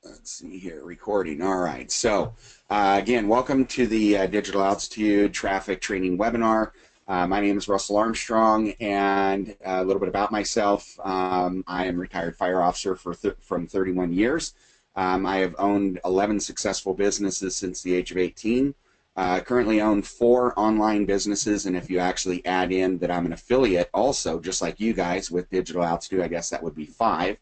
Let's see here, recording. All right. So, again, welcome to the Digital Altitude Traffic Training Webinar. My name is Russell Armstrong, and a little bit about myself. I am a retired fire officer from 31 years. I have owned 11 successful businesses since the age of 18. Currently own 4 online businesses, and if you actually add in that I'm an affiliate also, just like you guys with Digital Altitude, I guess that would be 5.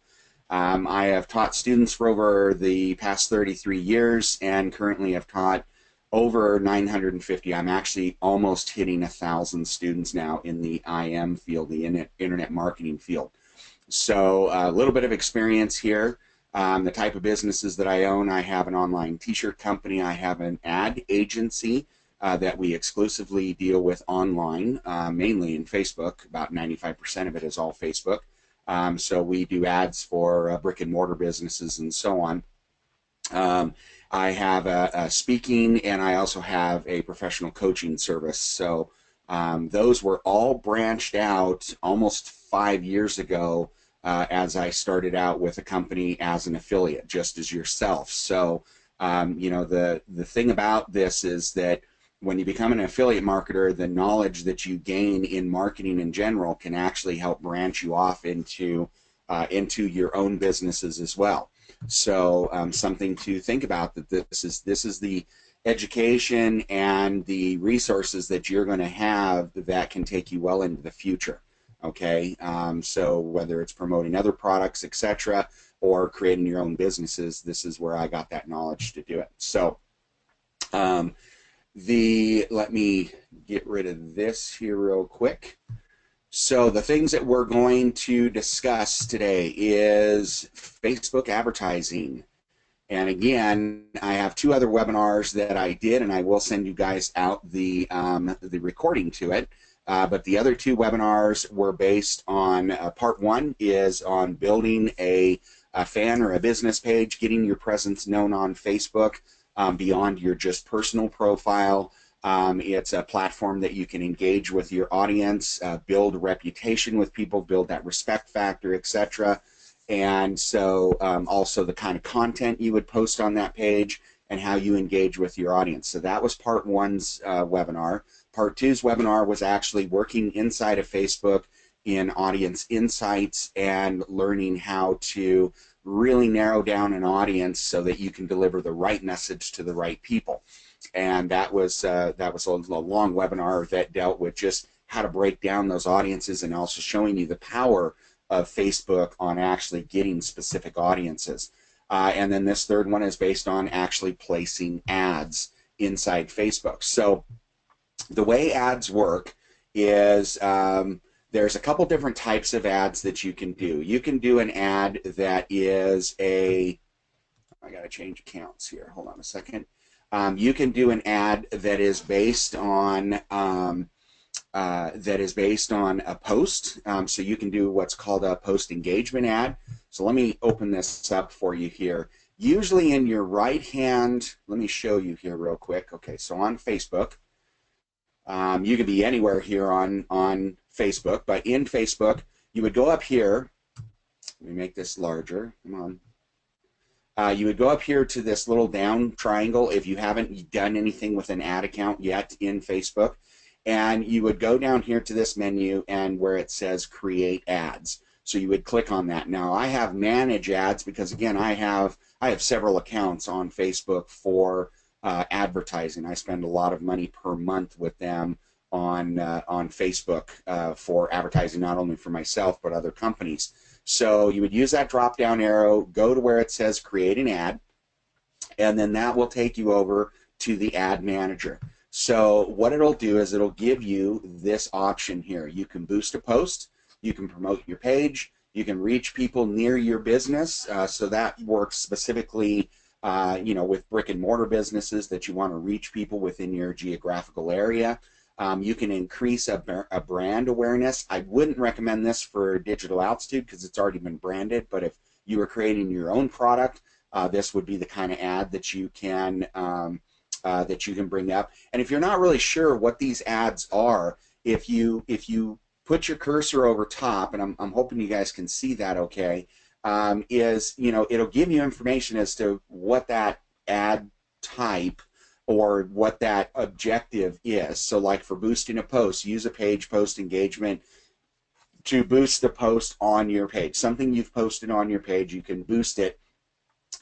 I have taught students for over the past 33 years and currently have taught over 950. I'm actually almost hitting 1,000 students now in the IM field, the internet marketing field. So a little bit of experience here. The type of businesses that I own, I have an online t-shirt company. I have an ad agency that we exclusively deal with online, mainly in Facebook. About 95% of it is all Facebook. So we do ads for brick and mortar businesses and so on. I have a speaking, and I also have a professional coaching service. So those were all branched out almost 5 years ago as I started out with a company as an affiliate, just as yourself. So you know, the thing about this is that when you become an affiliate marketer, the knowledge that you gain in marketing in general can actually help branch you off into your own businesses as well. So something to think about, that this is the education and the resources that you're going to have that can take you well into the future. Okay, so whether it's promoting other products, etc., or creating your own businesses, this is where I got that knowledge to do it. So let me get rid of this here real quick. So the things that we're going to discuss today is Facebook advertising. And again, I have 2 other webinars that I did, and I will send you guys out the recording to it. But the other 2 webinars were based on, part 1 is on building a fan or a business page, getting your presence known on Facebook. Beyond your just personal profile. It's a platform that you can engage with your audience, build a reputation with people, build that respect factor, etc. And so also the kind of content you would post on that page and how you engage with your audience. So that was part 1's webinar. Part 2's webinar was actually working inside of Facebook in audience insights and learning how to really narrow down an audience so that you can deliver the right message to the right people. And that was a long webinar that dealt with just how to break down those audiences and also showing you the power of Facebook on actually getting specific audiences. And then this 3rd one is based on actually placing ads inside Facebook. So the way ads work is there's a couple different types of ads that you can do. You can do an ad that is I got to change accounts here. Hold on a second. You can do an ad that is based on a post. So you can do what's called a post engagement ad. So let me open this up for you here. Usually in your right hand, let me show you here real quick. Okay, so on Facebook. You could be anywhere here on Facebook, but in Facebook, you would go up here. Let me make this larger. Come on. You would go up here to this little down triangle if you haven't done anything with an ad account yet in Facebook, and you would go down here to this menu and where it says Create Ads. So you would click on that. Now I have Manage Ads because again I have several accounts on Facebook for advertising. I spend a lot of money per month with them on Facebook for advertising, not only for myself but other companies. So you would use that drop down arrow, go to where it says create an ad, and then that will take you over to the ad manager. So what it'll do is it'll give you this option here. You can boost a post, you can promote your page, you can reach people near your business. So that works specifically you know, with brick and mortar businesses that you want to reach people within your geographical area. You can increase a brand awareness. I wouldn't recommend this for Digital Altitude because it's already been branded, but if you were creating your own product, this would be the kind of ad that you can bring up. And if you're not really sure what these ads are, if you put your cursor over top, and I'm hoping you guys can see that okay, is, it'll give you information as to what that ad type or what that objective is. So like for boosting a post, use a page post engagement to boost the post on your page. Something you've posted on your page, you can boost it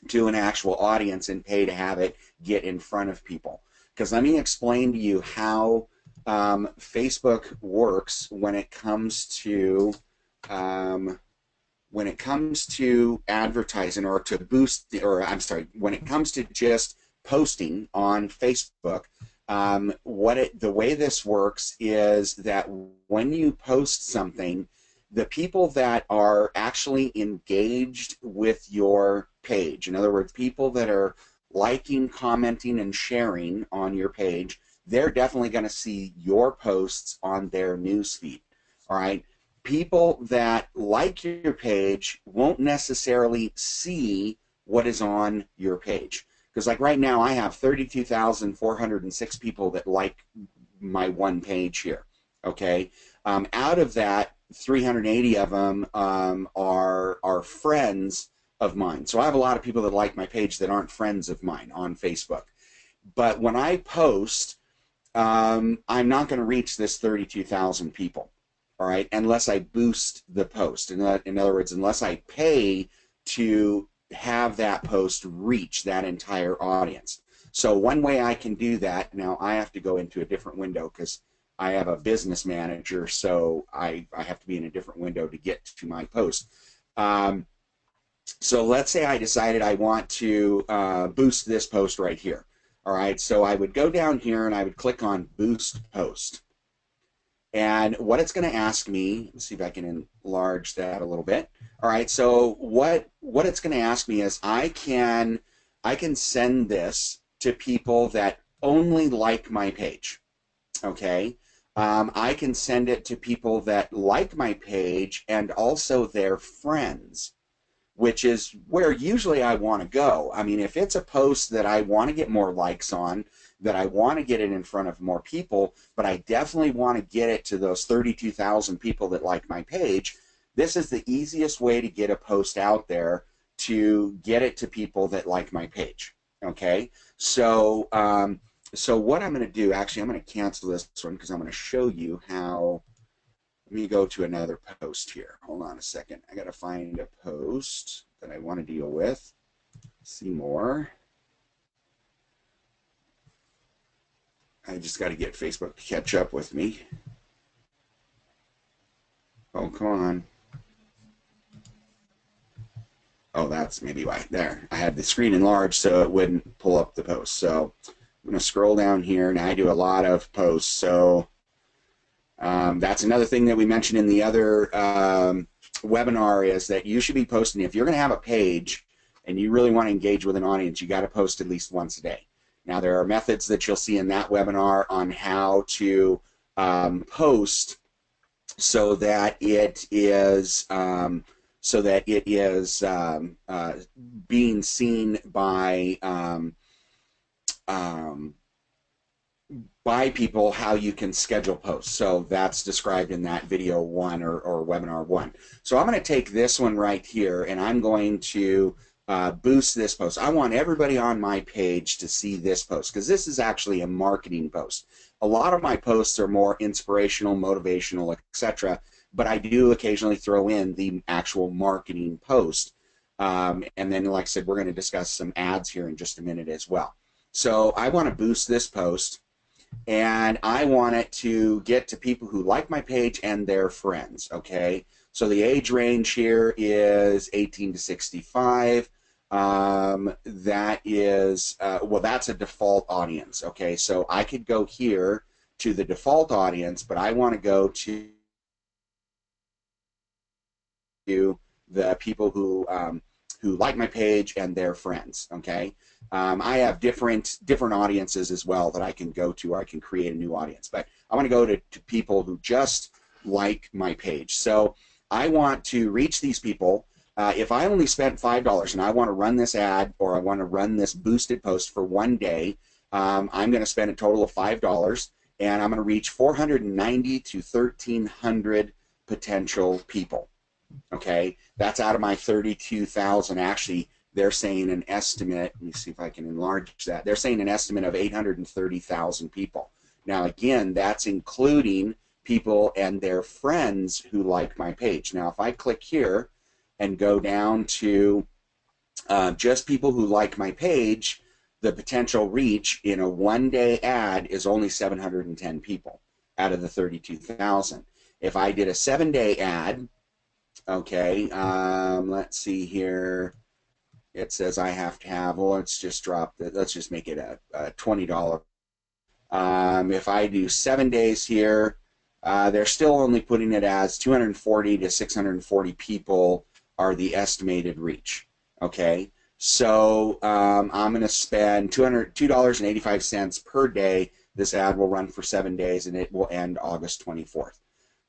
to an actual audience and pay to have it get in front of people. Because let me explain to you how Facebook works when it comes to advertising or to boost, or I'm sorry, when it comes to just posting on Facebook. The way this works is that when you post something, the people that are actually engaged with your page, in other words, people that are liking, commenting, and sharing on your page, they're definitely going to see your posts on their newsfeed. All right. People that like your page won't necessarily see what is on your page. Because like right now, I have 32,406 people that like my one page here. Okay. Out of that, 380 of them are friends of mine. So I have a lot of people that like my page that aren't friends of mine on Facebook. But when I post, I'm not going to reach this 32,000 people, all right, unless I boost the post. In other words, unless I pay to have that post reach that entire audience. So one way I can do that, now I have to go into a different window because I have a business manager, so I have to be in a different window to get to my post. So let's say I decided I want to boost this post right here. All right, so I would go down here and I would click on Boost Post. And what it's going to ask me, let's see if I can enlarge that a little bit. All right, so what it's going to ask me is I can send this to people that only like my page. Okay, I can send it to people that like my page and also their friends, which is where usually I want to go. I mean, if it's a post that I want to get more likes on, that I want to get it in front of more people, but I definitely want to get it to those 32,000 people that like my page, this is the easiest way to get a post out there to get it to people that like my page. Okay, so so what I'm going to do, actually, I'm going to cancel this one because I'm going to show you how. Let me go to another post here. Hold on a second. I got to find a post that I want to deal with. See more. I just got to get Facebook to catch up with me. Oh, come on. Oh, that's maybe why. There. I had the screen enlarged so it wouldn't pull up the post. So I'm going to scroll down here. Now I do a lot of posts. So that's another thing that we mentioned in the other webinar is that you should be posting. If you're going to have a page and you really want to engage with an audience, you got to post at least once a day. Now, there are methods that you'll see in that webinar on how to post so that it is being seen by people, how you can schedule posts. So that's described in that video 1 or webinar 1. So I'm going to take this one right here and I'm going to boost this post. I want everybody on my page to see this post because this is actually a marketing post. A lot of my posts are more inspirational, motivational, etc. But I do occasionally throw in the actual marketing post. And then, like I said, we're going to discuss some ads here in just a minute as well. So I want to boost this post. And I want it to get to people who like my page and their friends, okay? So the age range here is 18 to 65. That is, well, that's a default audience, okay? So I could go here to the default audience, but I want to go to the people who like my page and their friends, okay? I have different audiences as well that I can go to, or I can create a new audience. But I want to go to people who just like my page. So I want to reach these people. If I only spent $5 and I want to run this ad or I want to run this boosted post for one day, I'm going to spend a total of $5 and I'm going to reach 490 to 1,300 potential people. Okay, that's out of my 32,000. Actually, they're saying an estimate. Let me see if I can enlarge that. They're saying an estimate of 830,000 people. Now, again, that's including people and their friends who like my page. Now, if I click here and go down to just people who like my page, the potential reach in a one-day ad is only 710 people out of the 32,000. If I did a 7-day ad, okay, let's see here. It says I have to have, well, let's just drop that. Let's just make it a $20. If I do 7 days here, they're still only putting it as 240 to 640 people are the estimated reach. Okay, so I'm going to spend $2.85 per day. This ad will run for 7 days and it will end August 24th.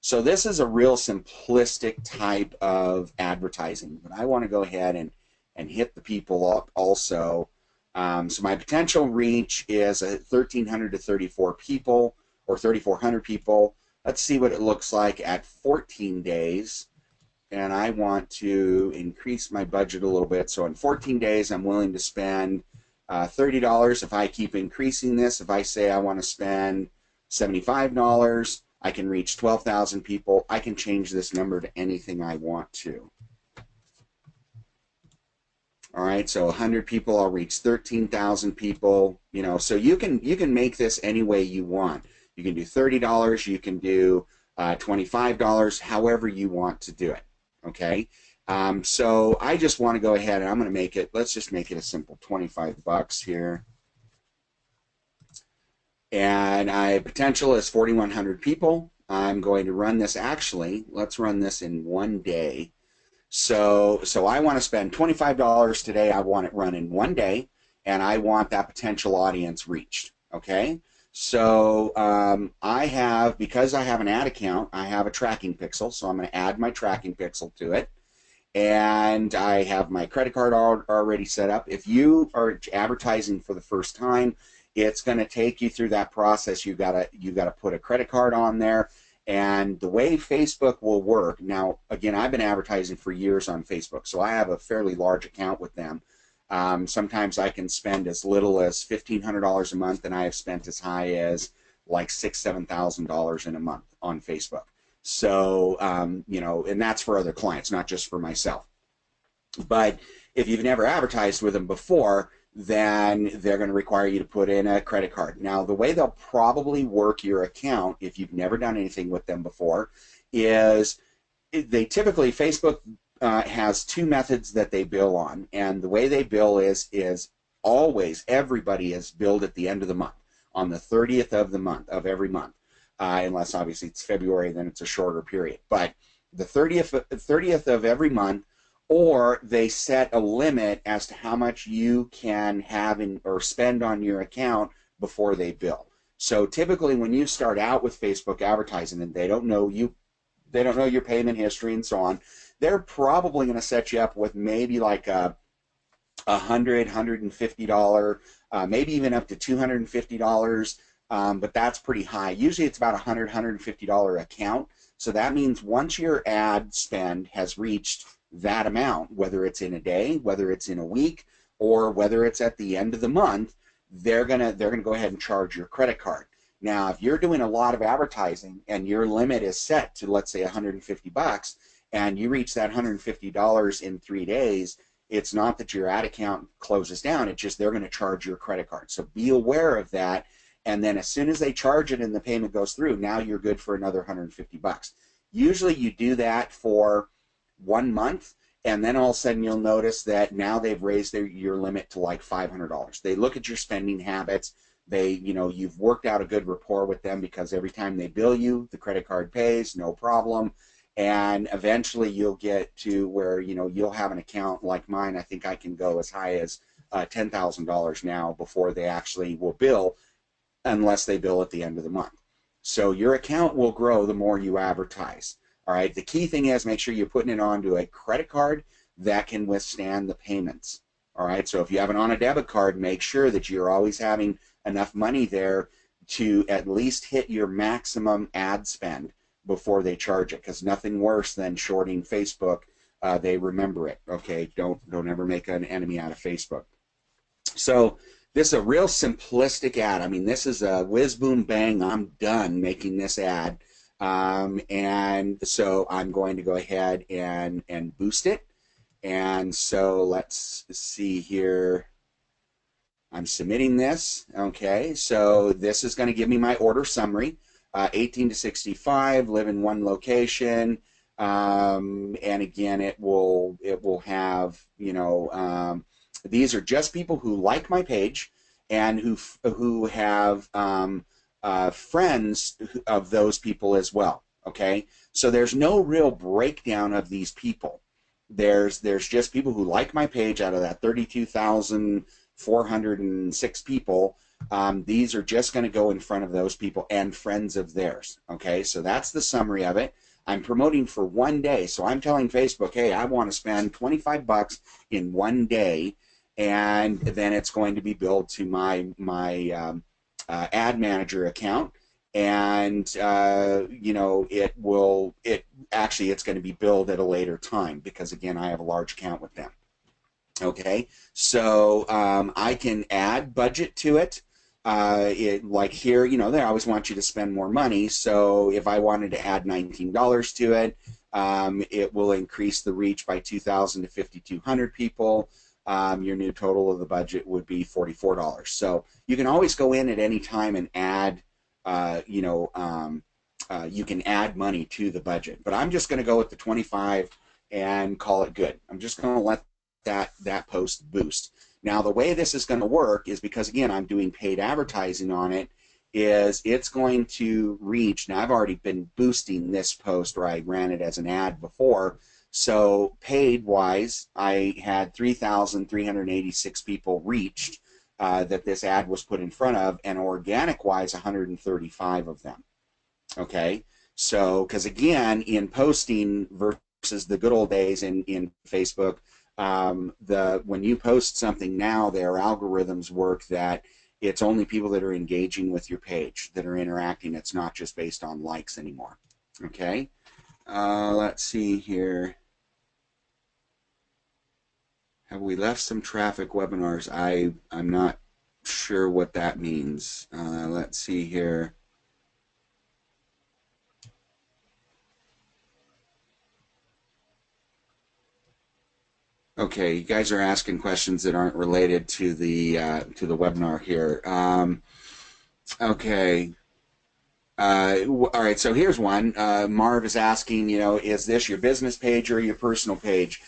So this is a real simplistic type of advertising, but I want to go ahead and hit the people up also. So my potential reach is 1,300 to 34 people or 3,400 people. Let's see what it looks like at 14 days. And I want to increase my budget a little bit. So in 14 days, I'm willing to spend $30. If I keep increasing this, if I say I want to spend $75, I can reach 12,000 people. I can change this number to anything I want to. All right, so 100 people, I'll reach 13,000 people. You know, so you can make this any way you want. You can do $30. You can do $25. However you want to do it. Okay, so I just want to go ahead and I'm going to make it. Let's just make it a simple $25 here. And potential is 4,100 people. I'm going to run this. Actually, let's run this in one day. So I want to spend $25 today. I want it run in one day, and I want that potential audience reached. Okay. So because I have an ad account, I have a tracking pixel. So I'm going to add my tracking pixel to it. And I have my credit card already set up. If you are advertising for the first time, it's going to take you through that process. You gotta put a credit card on there. And the way Facebook will work, now, again, I've been advertising for years on Facebook, so I have a fairly large account with them. Sometimes I can spend as little as $1,500 a month, and I have spent as high as like $6,000, $7,000 in a month on Facebook. So, you know, and that's for other clients, not just for myself. But if you've never advertised with them before, then they're going to require you to put in a credit card. Now, the way they'll probably work your account, if you've never done anything with them before, is they typically, Facebook has two methods that they bill on. And the way they bill is always, everybody is billed at the end of the month, on the 30th of the month, of every month. Unless obviously it's February, then it's a shorter period. But the 30th of every month, or they set a limit as to how much you can have or spend on your account before they bill. So typically when you start out with Facebook advertising and they don't know your payment history and so on, they're probably going to set you up with maybe like a $100, $150, maybe even up to $250. But that's pretty high. Usually it's about a $100, $150 account. So that means once your ad spend has reached that amount, whether it's in a day, whether it's in a week, or whether it's at the end of the month, they're gonna go ahead and charge your credit card. Now, if you're doing a lot of advertising and your limit is set to, let's say, $150, and you reach that $150 in 3 days, it's not that your ad account closes down. It's just they're going to charge your credit card. So be aware of that. And then as soon as they charge it and the payment goes through, now you're good for another $150. Usually you do that for 1 month, and then all of a sudden you'll notice that now they've raised your limit to like $500. They look at your spending habits. You've worked out a good rapport with them because every time they bill you, the credit card pays, no problem. And eventually you'll get to where, you'll have an account like mine. I think I can go as high as $10,000 now before they actually will bill, unless they bill at the end of the month. So your account will grow the more you advertise. All right. The key thing is make sure you're putting it onto a credit card that can withstand the payments. All right. So if you have it on a debit card, make sure that you're always having enough money there to at least hit your maximum ad spend before they charge it, because nothing worse than shorting Facebook. They remember it. Okay, don't ever make an enemy out of Facebook. So this is a real simplistic ad. I mean, this is a whiz boom bang. I'm done making this ad. And so I'm going to go ahead and boost it. And so let's see here. I'm submitting this. Okay, so this is going to give me my order summary. 18 to 65, live in one location. And again, it will have, you know, these are just people who like my page and who have friends of those people as well. Okay, so there's no real breakdown of these people. There's just people who like my page out of that 32,406 people. These are just going to go in front of those people and friends of theirs. Okay, so that's the summary of it. I'm promoting for 1 day, so I'm telling Facebook, hey, I want to spend 25 bucks in 1 day, and then it's going to be billed to my ad manager account, and you know, it's going to be billed at a later time, because again, I have a large account with them. Okay, so I can add budget to it. Like here, you know, they always want you to spend more money. So if I wanted to add $19 to it, it will increase the reach by 2,000 to 5,200 people. Your new total of the budget would be $44. So you can always go in at any time and add, you can add money to the budget. But I'm just going to go with the 25 and call it good. I'm just going to let that post boost. Now, the way this is going to work is, because again, I'm doing paid advertising on it, is it's going to reach, now I've already been boosting this post, or I ran it as an ad before, so paid wise, I had 3,386 people reached that this ad was put in front of, and organic wise, 135 of them. Okay, so because again, in posting versus the good old days in Facebook, when you post something now, their algorithms work that it's only people that are engaging with your page, that are interacting. It's not just based on likes anymore. Okay, let's see here. Have we left some traffic webinars? I'm not sure what that means. Let's see here. Okay, you guys are asking questions that aren't related to the webinar here. Okay. All right, so here's one. Marv is asking, you know, is this your business page or your personal page?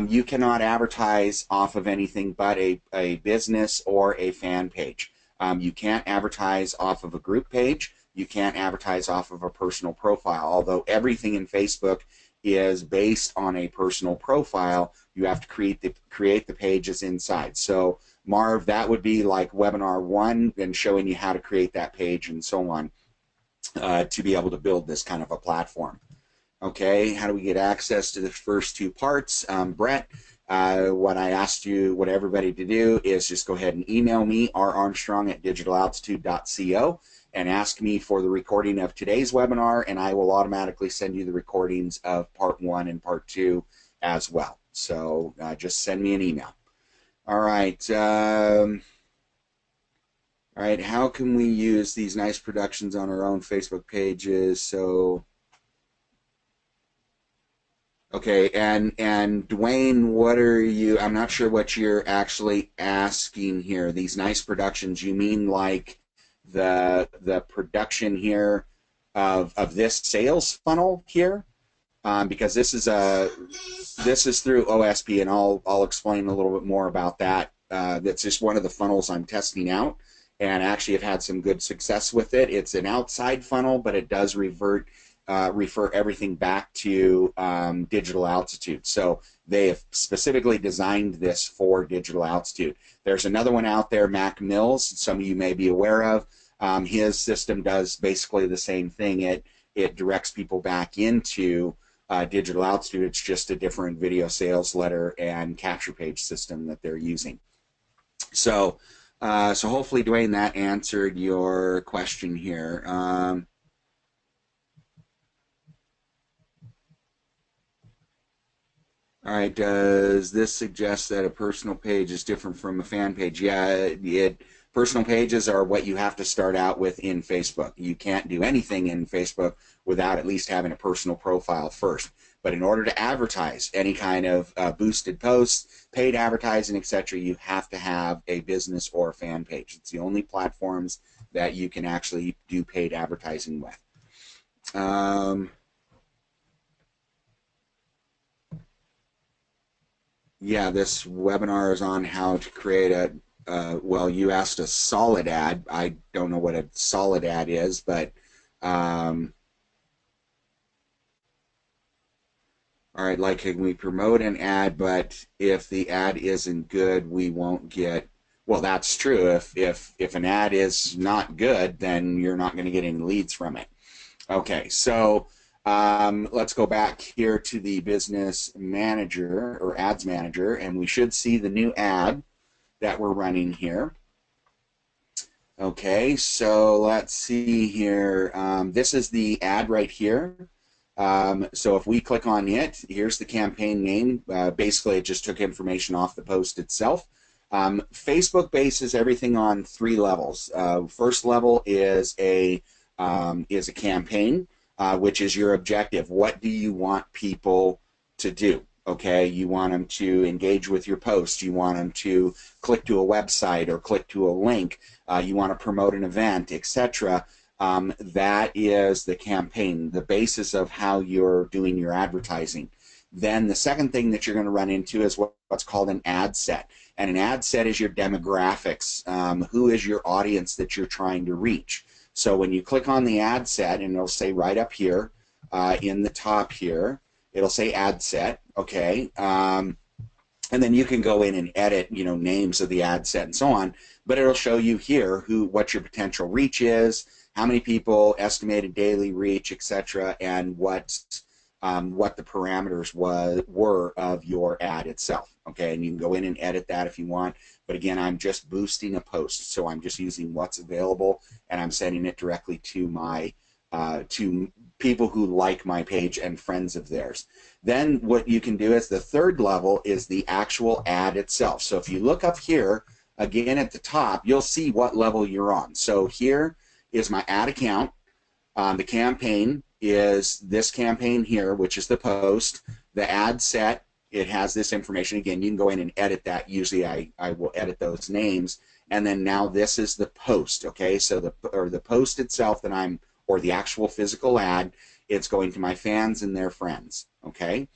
You cannot advertise off of anything but a business or a fan page. You can't advertise off of a group page. You can't advertise off of a personal profile, although everything in Facebook is based on a personal profile. You have to create the pages inside. So Marv, that would be like webinar 1, and showing you how to create that page and so on, to be able to build this kind of a platform. Okay, how do we get access to the first 2 parts? Brett, what I asked what everybody to do is just go ahead and email me, rarmstrong@digitalaltitude.co, and ask me for the recording of today's webinar, and I will automatically send you the recordings of part 1 and part 2 as well. So just send me an email. All right. All right, how can we use these nice productions on our own Facebook pages? So, okay, and Dwayne, what are you, I'm not sure what you're actually asking here. These nice productions, you mean like the production here of this sales funnel here? Because this is through OSP, and I'll explain a little bit more about that. That's just one of the funnels I'm testing out, and actually have had some good success with it. It's an outside funnel, but it does refer everything back to Digital Altitude. So they have specifically designed this for Digital Altitude. There's another one out there, Mac Mills, some of you may be aware of. His system does basically the same thing. It directs people back into Digital Altitude. It's just a different video sales letter and capture page system that they're using. So, so hopefully, Dwayne, that answered your question here. All right, does this suggest that a personal page is different from a fan page? Yeah, personal pages are what you have to start out with in Facebook. You can't do anything in Facebook without at least having a personal profile first. But in order to advertise any kind of boosted posts, paid advertising, etc., you have to have a business or a fan page. It's the only platforms that you can actually do paid advertising with. Yeah, this webinar is on how to create a, well, you asked a solid ad. I don't know what a solid ad is, but um, all right, like can we promote an ad, but if the ad isn't good, we won't get, well, that's true. If an ad is not good, then you're not going to get any leads from it. Okay, so let's go back here to the business manager or ads manager, and we should see the new ad that we're running here. Okay, so let's see here. This is the ad right here. So if we click on it, here's the campaign name. Basically, it just took information off the post itself. Facebook bases everything on 3 levels. First level is a campaign, which is your objective. What do you want people to do? Okay, you want them to engage with your post. You want them to click to a website or click to a link. You want to promote an event, etc. That is the campaign, the basis of how you're doing your advertising. Then the second thing that you're going to run into is what's called an ad set. And an ad set is your demographics. Who is your audience that you're trying to reach? So when you click on the ad set, and it'll say right up here in the top here, it'll say ad set, okay? And then you can go in and edit, names of the ad set and so on. But it'll show you here what your potential reach is, how many people, estimated daily reach, etc., and what the parameters were of your ad itself. Okay, and you can go in and edit that if you want. But again, I'm just boosting a post, so I'm just using what's available, and I'm sending it directly to my to people who like my page and friends of theirs. Then what you can do is the third level is the actual ad itself. So if you look up here again at the top, you'll see what level you're on. So here is my ad account. The campaign is this campaign here, which is the post. The ad set, it has this information. Again, you can go in and edit that. Usually I will edit those names. And then now this is the post, okay? So the post itself that or the actual physical ad, it's going to my fans and their friends, okay?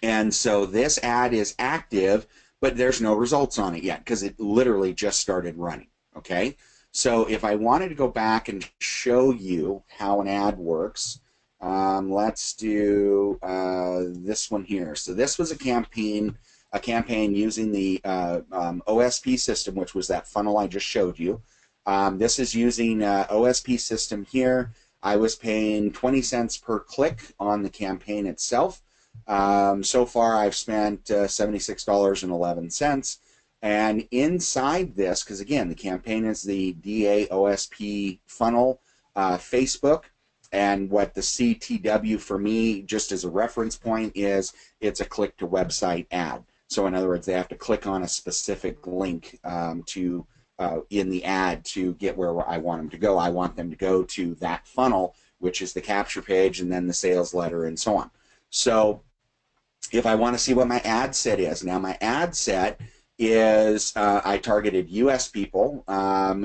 And so this ad is active, but there's no results on it yet because it literally just started running, okay? So if I wanted to go back and show you how an ad works, let's do this one here. So this was a campaign using the OSP system, which was that funnel I just showed you. This is using OSP system here. I was paying 20 cents per click on the campaign itself. So far I've spent $76.11. And inside this, because again, the campaign is the DAOSP funnel, Facebook, and what the CTW for me, just as a reference point, is it's a click to website ad. So in other words, they have to click on a specific link in the ad to get where I want them to go. I want them to go to that funnel, which is the capture page and then the sales letter and so on. So if I want to see what my ad set is, now my ad set is I targeted U.S. people,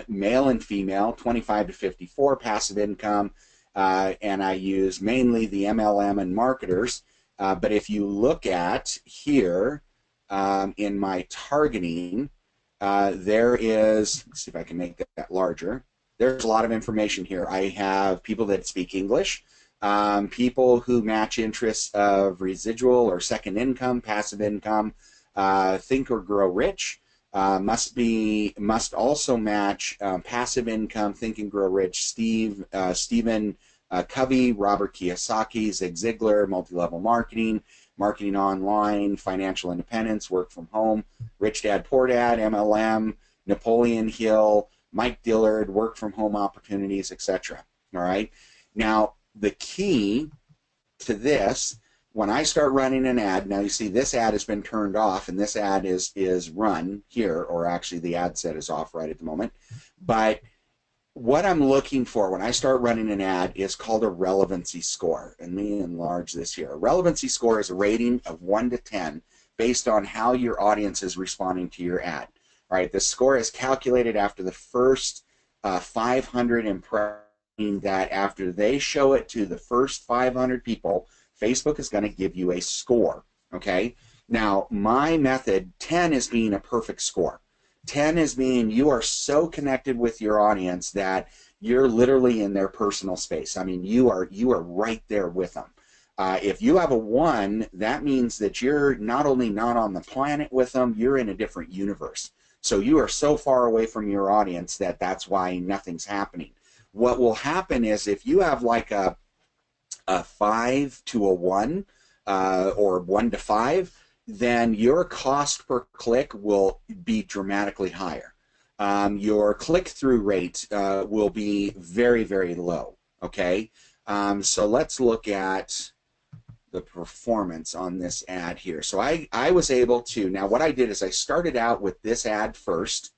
male and female, 25 to 54, passive income, and I use mainly the MLM and marketers. But if you look at here in my targeting, there is, let's see if I can make that larger. There's a lot of information here. I have people that speak English, people who match interests of residual or second income, passive income, think or grow rich, must also match passive income, think and grow rich, Stephen Covey, Robert Kiyosaki, Zig Ziglar, multi-level marketing, marketing online, financial independence, work from home, Rich Dad Poor Dad, MLM, Napoleon Hill, Mike Dillard, work from home opportunities, etc. All right. Now the key to this when I start running an ad, now you see this ad has been turned off and this ad is run here, or actually the ad set is off right at the moment. But what I'm looking for when I start running an ad is called a relevancy score. And let me enlarge this here. A relevancy score is a rating of 1 to 10 based on how your audience is responding to your ad. All right, the score is calculated after the first 500 impressions, that after they show it to the first 500 people, Facebook is going to give you a score, okay? Now, my method, 10 is being a perfect score. 10 is being you are so connected with your audience that you're literally in their personal space. I mean, you are right there with them. If you have a 1, that means that you're not only not on the planet with them, you're in a different universe. So you are so far away from your audience that that's why nothing's happening. What will happen is if you have like a 5 to a 1 or 1 to 5, then your cost per click will be dramatically higher. Your click-through rate will be very, very low, okay? So let's look at the performance on this ad here. So I was able to, now what I did is I started out with this ad first,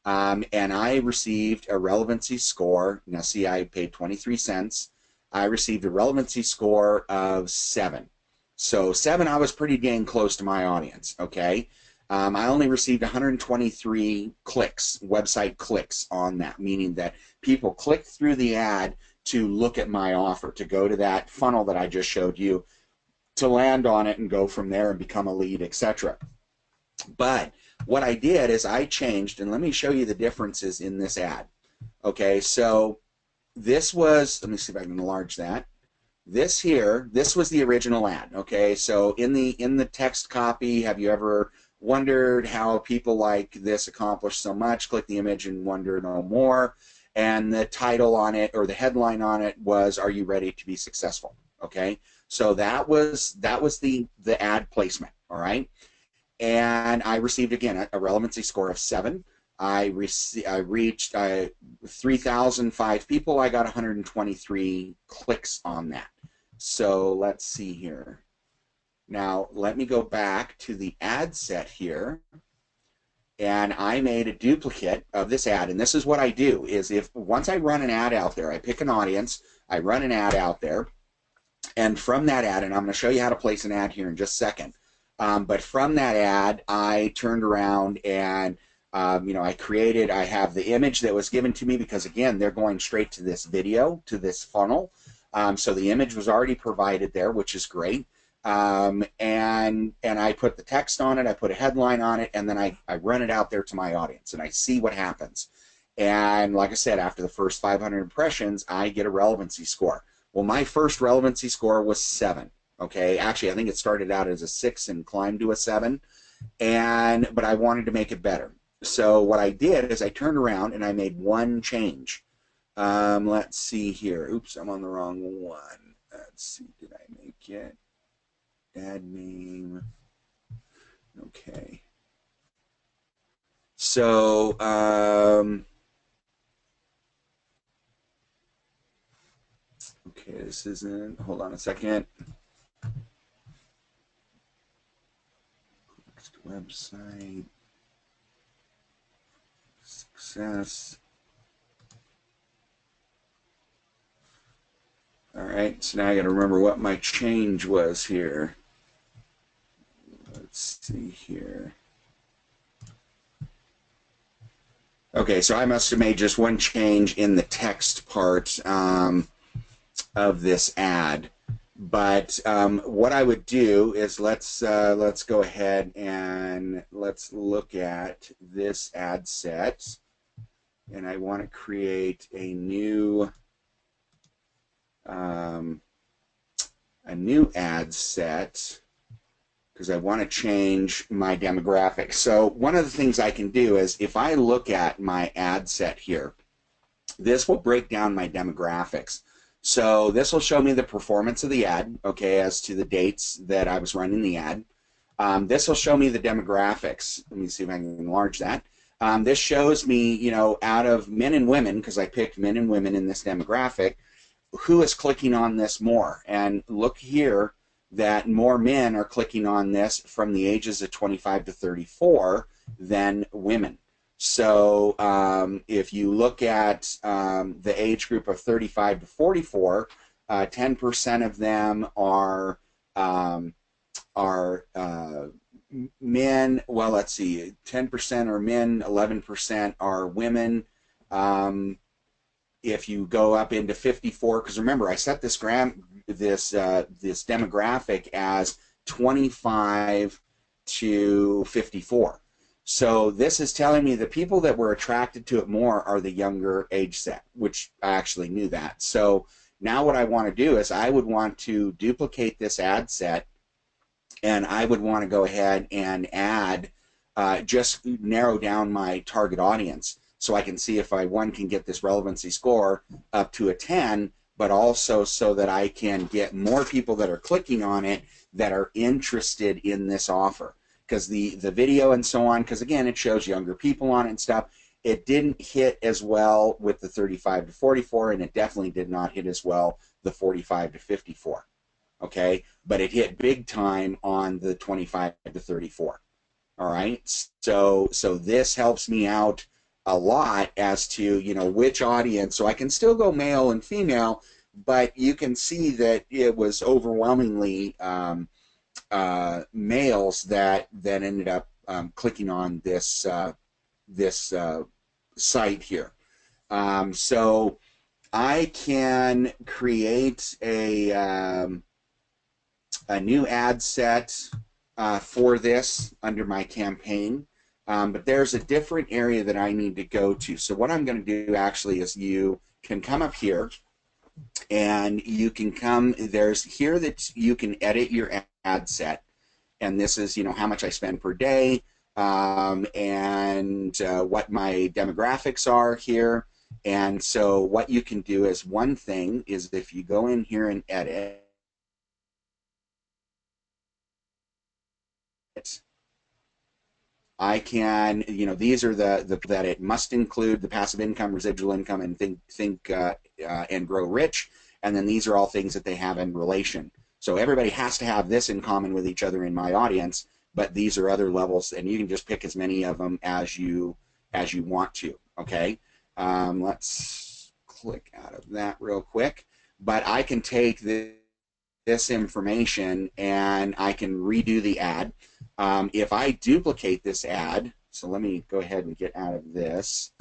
and I received a relevancy score. Now see, I paid 23 cents. I received a relevancy score of 7. So 7, I was pretty dang close to my audience, okay? I only received 123 clicks, website clicks on that, meaning that people clicked through the ad to look at my offer, to go to that funnel that I just showed you, to land on it and go from there and become a lead, etc. But what I did is I changed, and let me show you the differences in this ad. Okay, so this was, let me see if I can enlarge that. This here, this was the original ad. Okay, so in the text copy, have you ever wondered how people like this accomplish so much? Click the image and wonder no more. And the title on it, or the headline on it, was, "Are you ready to be successful?" Okay, so that was the ad placement. All right, and I received again a relevancy score of 7. I reached 3,005 people. I got 123 clicks on that. So let's see here. Now let me go back to the ad set here, and I made a duplicate of this ad. And this is what I do: is if once I run an ad out there, I pick an audience, I run an ad out there, and from that ad, and I'm going to show you how to place an ad here in just a second. But from that ad, I turned around and I have the image that was given to me, because again, they're going straight to this video, to this funnel. So the image was already provided there, which is great. And I put the text on it, I put a headline on it, and then I run it out there to my audience, and I see what happens. And like I said, after the first 500 impressions, I get a relevancy score. Well, my first relevancy score was 7. Okay, actually, I think it started out as a 6 and climbed to a 7, but I wanted to make it better. So what I did is I turned around and I made one change. Let's see here. Oops, I'm on the wrong one. Let's see, did I make it? Ad name. Okay. So, okay, this isn't, hold on a second. Next website. Success. All right, so now I got to remember what my change was here. Let's see here. Okay, so I must have made just one change in the text part of this ad. But what I would do is let's go ahead and let's look at this ad set, and I want to create a new ad set because I want to change my demographics. So one of the things I can do is if I look at my ad set here, this will break down my demographics. So this will show me the performance of the ad, okay, as to the dates that I was running the ad. This will show me the demographics. Let me see if I can enlarge that. This shows me, you know, out of men and women, because I picked men and women in this demographic, who is clicking on this more. And look here, that more men are clicking on this from the ages of 25 to 34 than women. So if you look at the age group of 35 to 44, 10% of them are men. Well, let's see, 10% are men, 11% are women. If you go up into 54, because remember I set this this demographic as 25 to 54. So this is telling me the people that were attracted to it more are the younger age set, which I actually knew that. So now what I want to do is I would want to duplicate this ad set, and I would want to go ahead and add, just narrow down my target audience so I can see if I, one, can get this relevancy score up to a 10, but also so that I can get more people that are clicking on it that are interested in this offer. Because the video and so on, because again, it shows younger people on it and stuff, it didn't hit as well with the 35 to 44, and it definitely did not hit as well the 45 to 54. Okay, but it hit big time on the 25 to 34. All right, so this helps me out a lot as to, you know, which audience. So I can still go male and female, but you can see that it was overwhelmingly males that ended up clicking on this this site here. So I can create a new ad set for this under my campaign, but there's a different area that I need to go to. So what I'm going to do actually is you can come up here, and you can come, there's here that you can edit your ad set, and this is, you know, how much I spend per day, and what my demographics are here. And so what you can do is, one thing is, if you go in here and edit, I can, you know, these are the that it must include the passive income, residual income, and think and grow rich. And then these are all things that they have in relation. So everybody has to have this in common with each other in my audience, but these are other levels, and you can just pick as many of them as you want to. Okay, let's click out of that real quick. But I can take this information and I can redo the ad. If I duplicate this ad, so let me go ahead and get out of this.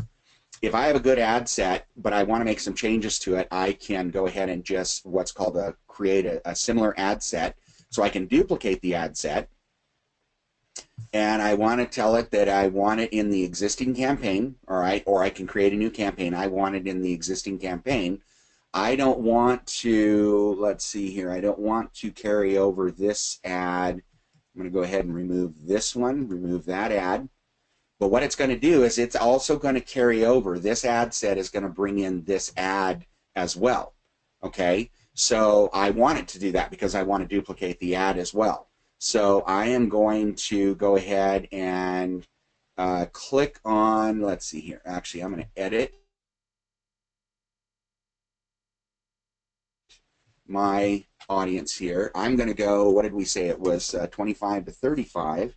If I have a good ad set, but I want to make some changes to it, I can go ahead and just what's called create a similar ad set. So I can duplicate the ad set, and I want to tell it that I want it in the existing campaign, all right, or I can create a new campaign. I want it in the existing campaign. I don't want to, let's see here, I don't want to carry over this ad. I'm going to go ahead and remove this one, remove that ad. But what it's going to do is it's also going to carry over. This ad set is going to bring in this ad as well. Okay, so I want it to do that because I want to duplicate the ad as well. So I am going to go ahead and click on, let's see here, actually I'm going to edit my audience here. I'm going to go, what did we say, it was 25 to 35.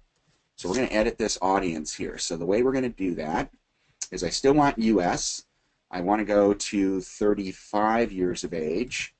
So we're going to edit this audience here. So the way we're going to do that is I still want US. I want to go to 35 years of age.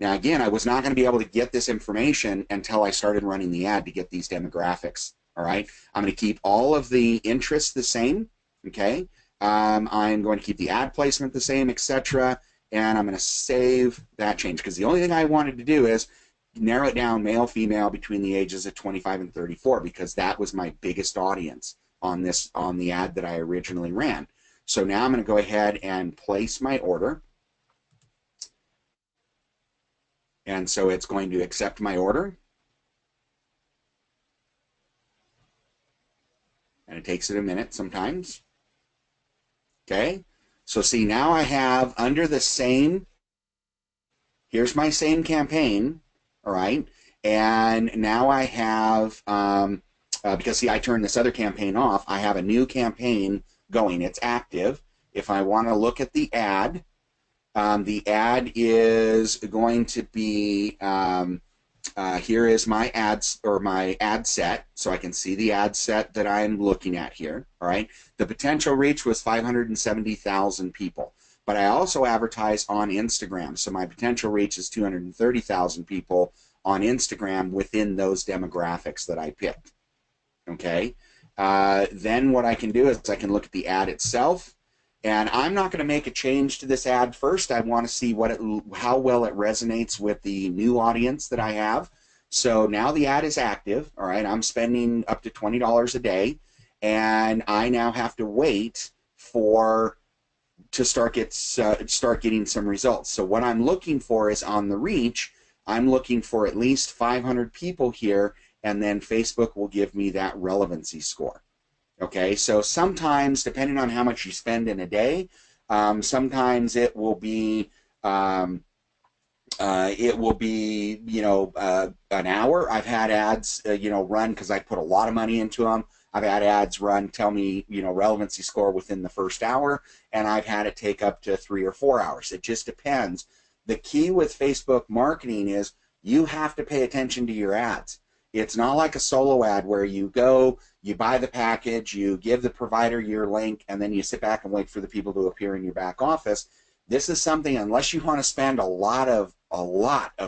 Now again, I was not going to be able to get this information until I started running the ad to get these demographics. All right, I'm going to keep all of the interests the same. Okay, I'm going to keep the ad placement the same, etc. And I'm going to save that change because the only thing I wanted to do is narrow it down, male, female, between the ages of 25 and 34, because that was my biggest audience on the ad that I originally ran. So now I'm going to go ahead and place my order. And so it's going to accept my order. And it takes it a minute sometimes. Okay, so see, now I have under the same, here's my same campaign. All right, and now I have, because see, I turned this other campaign off, I have a new campaign going. It's active. If I want to look at the ad is going to be here is my ads or my ad set, so I can see the ad set that I'm looking at here. All right, the potential reach was 570,000 people, but I also advertise on Instagram, so my potential reach is 230,000 people on Instagram within those demographics that I picked. Okay, then what I can do is I can look at the ad itself, and I'm not going to make a change to this ad first. I want to see how well it resonates with the new audience that I have. So now the ad is active. All right, I'm spending up to $20 a day, and I now have to wait to start getting some results. So what I'm looking for is on the reach. I'm looking for at least 500 people here, and then Facebook will give me that relevancy score. Okay, so sometimes, depending on how much you spend in a day, sometimes it will be an hour. I've had ads, run because I put a lot of money into them. I've had ads run, tell me, relevancy score within the first hour, and I've had it take up to 3 or 4 hours. It just depends. The key with Facebook marketing is you have to pay attention to your ads. It's not like a solo ad where you go, you buy the package, you give the provider your link, and then you sit back and wait for the people to appear in your back office. This is something, unless you want to spend a lot of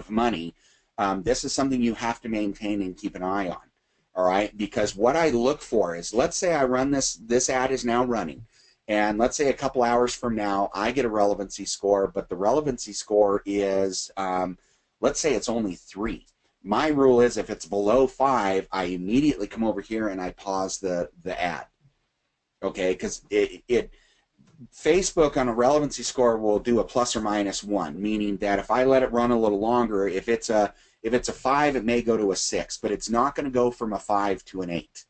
money, this is something you have to maintain and keep an eye on. All right, because what I look for is, let's say I run this ad is now running, and let's say a couple hours from now I get a relevancy score, but the relevancy score is, let's say it's only 3. My rule is if it's below 5, I immediately come over here and I pause the ad. Okay, because Facebook on a relevancy score will do a plus or minus 1, meaning that if I let it run a little longer, if it's a 5, it may go to a 6, but it's not going to go from a 5 to an 8.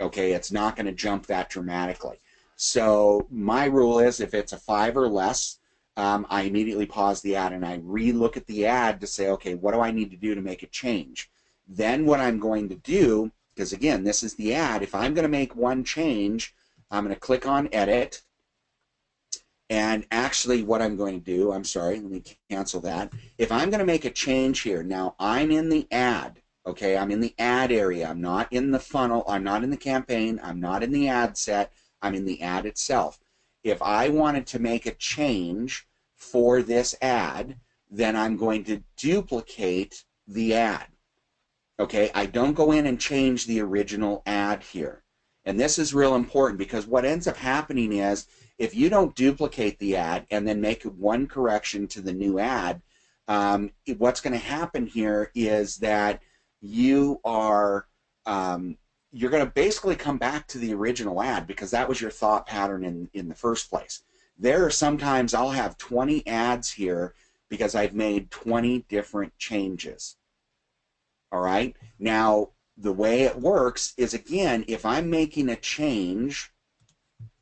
Okay, it's not going to jump that dramatically. So my rule is if it's a 5 or less, I immediately pause the ad and I re-look at the ad to say, okay, what do I need to do to make a change? Then what I'm going to do, because again, this is the ad, if I'm going to make one change, I'm going to click on edit, and actually what I'm going to do, I'm sorry, let me cancel that. If I'm going to make a change here, now I'm in the ad, okay, I'm in the ad area, I'm not in the funnel, I'm not in the campaign, I'm not in the ad set, I'm in the ad itself. If I wanted to make a change for this ad, then I'm going to duplicate the ad. Okay, I don't go in and change the original ad here. And this is real important because what ends up happening is if you don't duplicate the ad and then make one correction to the new ad, what's going to happen here is that you are you're going to basically come back to the original ad because that was your thought pattern in the first place. There are sometimes I'll have 20 ads here because I've made 20 different changes. All right. Now, the way it works is, again, if I'm making a change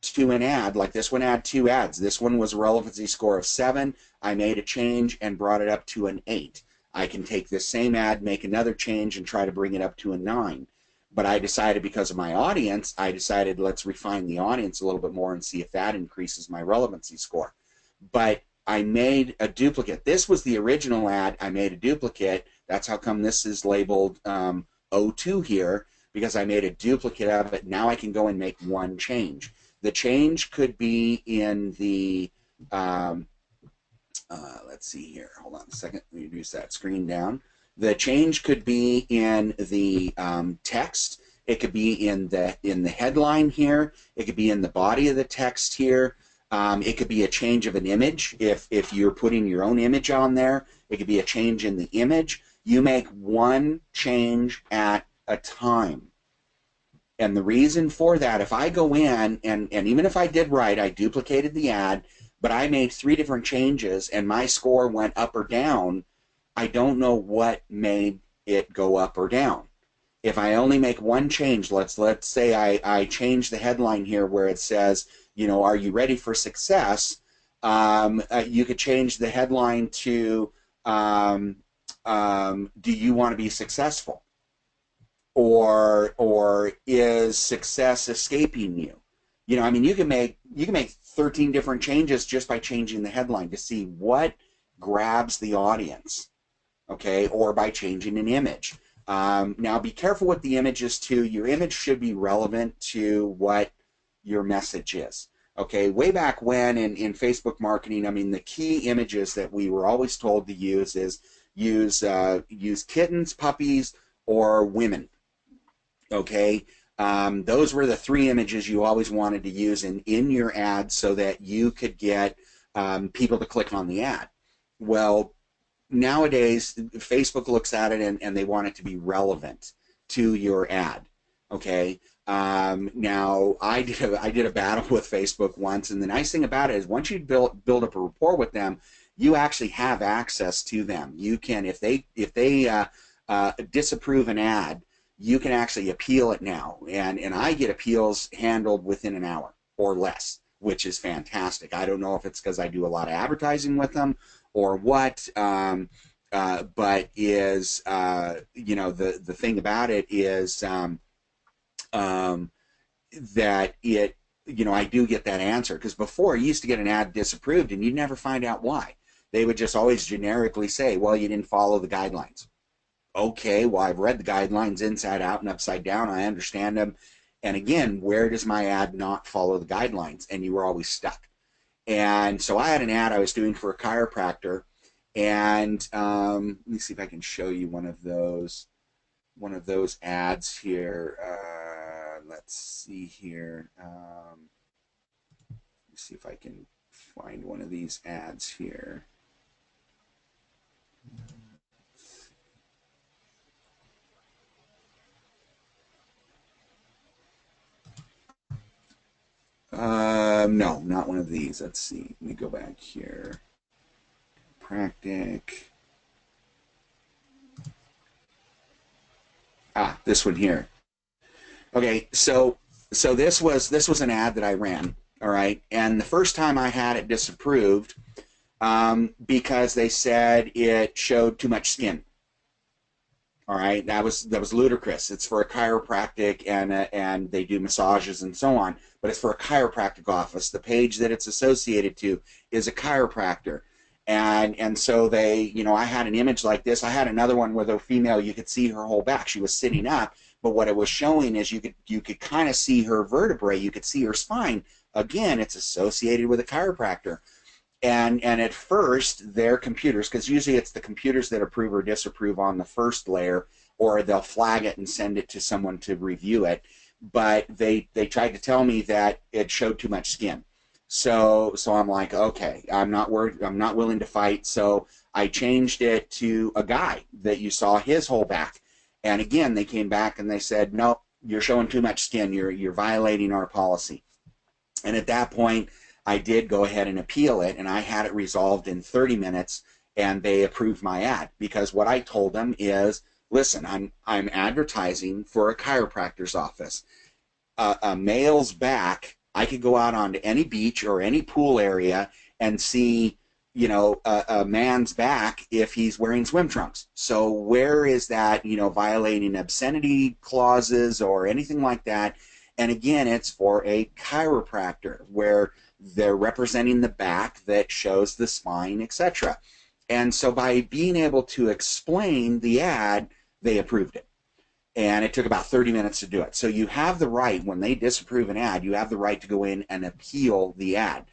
to an ad, like this one had 2 ads. This one was a relevancy score of 7. I made a change and brought it up to an 8. I can take this same ad, make another change, and try to bring it up to a 9. But I decided, because of my audience, I decided let's refine the audience a little bit more and see if that increases my relevancy score. But I made a duplicate. This was the original ad. I made a duplicate. That's how come this is labeled O2 here, because I made a duplicate of it. Now I can go and make one change. The change could be in the, let's see here. Hold on a second. Let me reduce that screen down. The change could be in the text. It could be in the headline here. It could be in the body of the text here. It could be a change of an image. If you're putting your own image on there, it could be a change in the image. You make one change at a time. And the reason for that, if I go in, and even if I did right, I duplicated the ad, but I made 3 different changes and my score went up or down, I don't know what made it go up or down. If I only make one change, let's say I change the headline here where it says, you know, are you ready for success? You could change the headline to, do you want to be successful? Or is success escaping you? You know, I mean, you can make 13 different changes just by changing the headline to see what grabs the audience. okay, or by changing an image. Now, be careful with the images too. Your image should be relevant to what your message is. Okay, way back when in Facebook marketing, I mean, the key images that we were always told to use is use kittens, puppies, or women. Okay, those were the three images you always wanted to use in your ad so that you could get people to click on the ad. Well, nowadays, Facebook looks at it and they want it to be relevant to your ad. Okay. Now, I did a battle with Facebook once, and the nice thing about it is once you build up a rapport with them, you actually have access to them. You can, if they disapprove an ad, you can actually appeal it now, and I get appeals handled within an hour or less, which is fantastic. I don't know if it's because I do a lot of advertising with them or what, but is you know, the thing about it is that it, you know, I do get that answer, because before you used to get an ad disapproved and you'd never find out why. They would just always generically say, well, you didn't follow the guidelines. Okay, well, I've read the guidelines inside out and upside down. I understand them. And again, where does my ad not follow the guidelines? And you were always stuck. And so I had an ad I was doing for a chiropractor, and let me see if I can show you one of those ads here. Let's see here. Let me see if I can find one of these ads here. No, not one of these. Let's see. Let me go back here. Practic. Ah, this one here. Okay, so this was an ad that I ran. All right, and the first time I had it disapproved because they said it showed too much skin. All right, that was ludicrous. It's for a chiropractic, and they do massages and so on, but it's for a chiropractic office. The page that it's associated to is a chiropractor, and so they, you know, I had an image like this. I had another one with a female. You could see her whole back. She was sitting up, but what it was showing is you could kind of see her vertebrae. You could see her spine. Again, it's associated with a chiropractor. And at first, their computers, because usually it's the computers that approve or disapprove on the first layer, or they'll flag it and send it to someone to review it. But they tried to tell me that it showed too much skin. So I'm like, okay, I'm not willing to fight. So I changed it to a guy that you saw his whole back. And again, they came back and they said, no, you're showing too much skin. You're violating our policy. And at that point, I did go ahead and appeal it, and I had it resolved in 30 minutes, and they approved my ad, because what I told them is, listen, I'm advertising for a chiropractor's office. A male's back, I could go out onto any beach or any pool area and see, you know, a man's back if he's wearing swim trunks. So where is that, you know, violating obscenity clauses or anything like that? And again, it's for a chiropractor where they're representing the back that shows the spine, etc. And so by being able to explain the ad, they approved it. And it took about 30 minutes to do it. So you have the right, when they disapprove an ad, you have the right to go in and appeal the ad.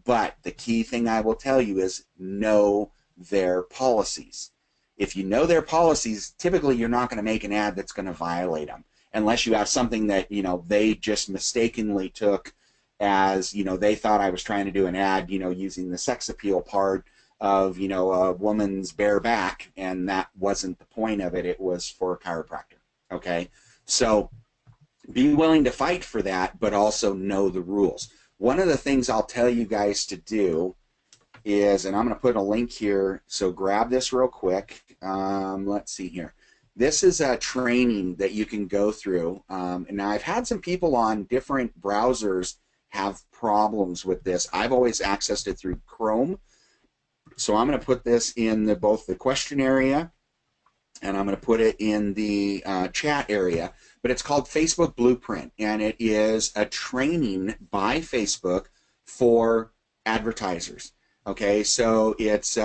But the key thing I will tell you is know their policies. If you know their policies, typically you're not going to make an ad that's going to violate them, unless you have something that, you know, they just mistakenly took as, you know, they thought I was trying to do an ad, you know, using the sex appeal part of, you know, a woman's bare back, and that wasn't the point of it. It was for a chiropractor. Okay, so be willing to fight for that, but also know the rules. One of the things I'll tell you guys to do is, and I'm going to put a link here, so grab this real quick. Let's see here. This is a training that you can go through. And now I've had some people on different browsers have problems with this. I've always accessed it through Chrome. So I'm going to put this in both the question area, and I'm going to put it in the chat area. But it's called Facebook Blueprint, and it is a training by Facebook for advertisers. Okay, so it's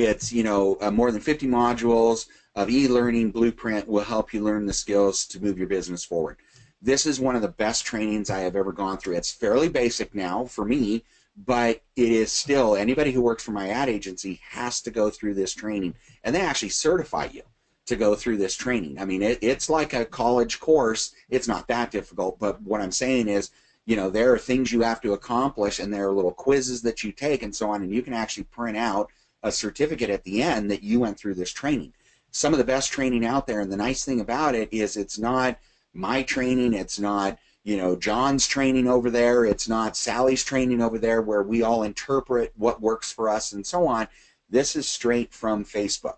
It's, more than 50 modules of e-learning blueprint will help you learn the skills to move your business forward. This is one of the best trainings I have ever gone through. It's fairly basic now for me, but it is still, anybody who works for my ad agency has to go through this training, and they actually certify you to go through this training. I mean, it's like a college course. It's not that difficult, but what I'm saying is, there are things you have to accomplish, and there are little quizzes that you take and so on, and you can actually print out a certificate at the end that you went through this training. Some of the best training out there, and the nice thing about it is it's not my training, it's not John's training over there, it's not Sally's training over there where we all interpret what works for us and so on. This is straight from Facebook,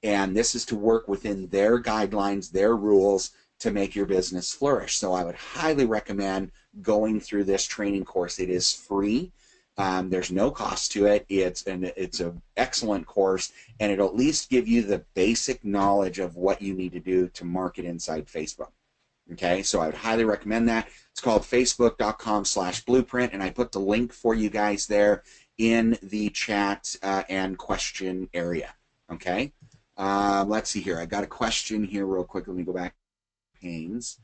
and this is to work within their guidelines, their rules, to make your business flourish. So I would highly recommend going through this training course. It is free. There's no cost to it. It's an excellent course, and it'll at least give you the basic knowledge of what you need to do to market inside Facebook. Okay, so I would highly recommend that. It's called facebook.com/blueprint, and I put the link for you guys there in the chat and question area. Okay, let's see here. I got a question here real quick. Let me go back. Panes.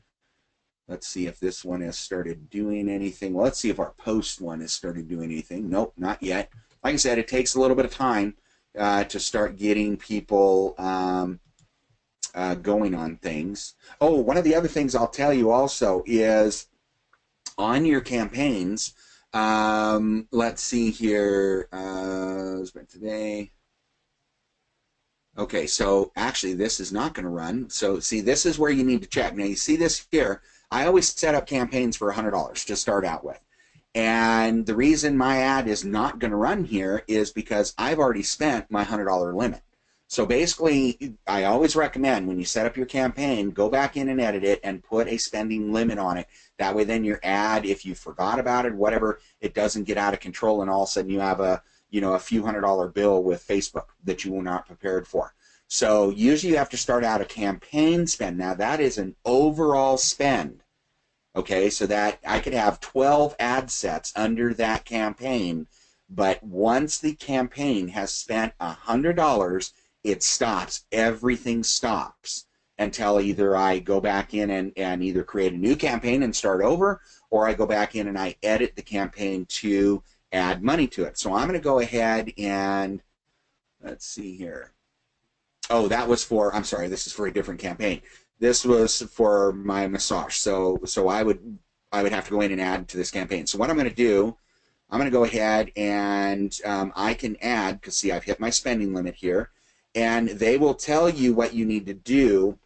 Let's see if this one has started doing anything. Well, let's see if our post one has started doing anything. Nope, not yet. Like I said, it takes a little bit of time to start getting people going on things. Oh, one of the other things I'll tell you also is on your campaigns, let's see here, today. Okay, so actually this is not going to run. So see, this is where you need to check. Now you see this here. I always set up campaigns for $100 to start out with. And the reason my ad is not going to run here is because I've already spent my $100 limit. So basically, I always recommend when you set up your campaign, go back in and edit it and put a spending limit on it. That way then your ad, if you forgot about it, whatever, it doesn't get out of control and all of a sudden you have a few $100 bill with Facebook that you were not prepared for. So usually you have to start out a campaign spend. Now that is an overall spend. Okay, so that I could have 12 ad sets under that campaign, but once the campaign has spent $100, it stops. Everything stops until either I go back in and either create a new campaign and start over, or I go back in and I edit the campaign to add money to it. So I'm going to go ahead and let's see here. Oh, that was for, I'm sorry, this is for a different campaign. This was for my massage. So I would have to go in and add to this campaign. So what I'm going to do, I'm going to go ahead and I can add, because see, I've hit my spending limit here, and they will tell you what you need to do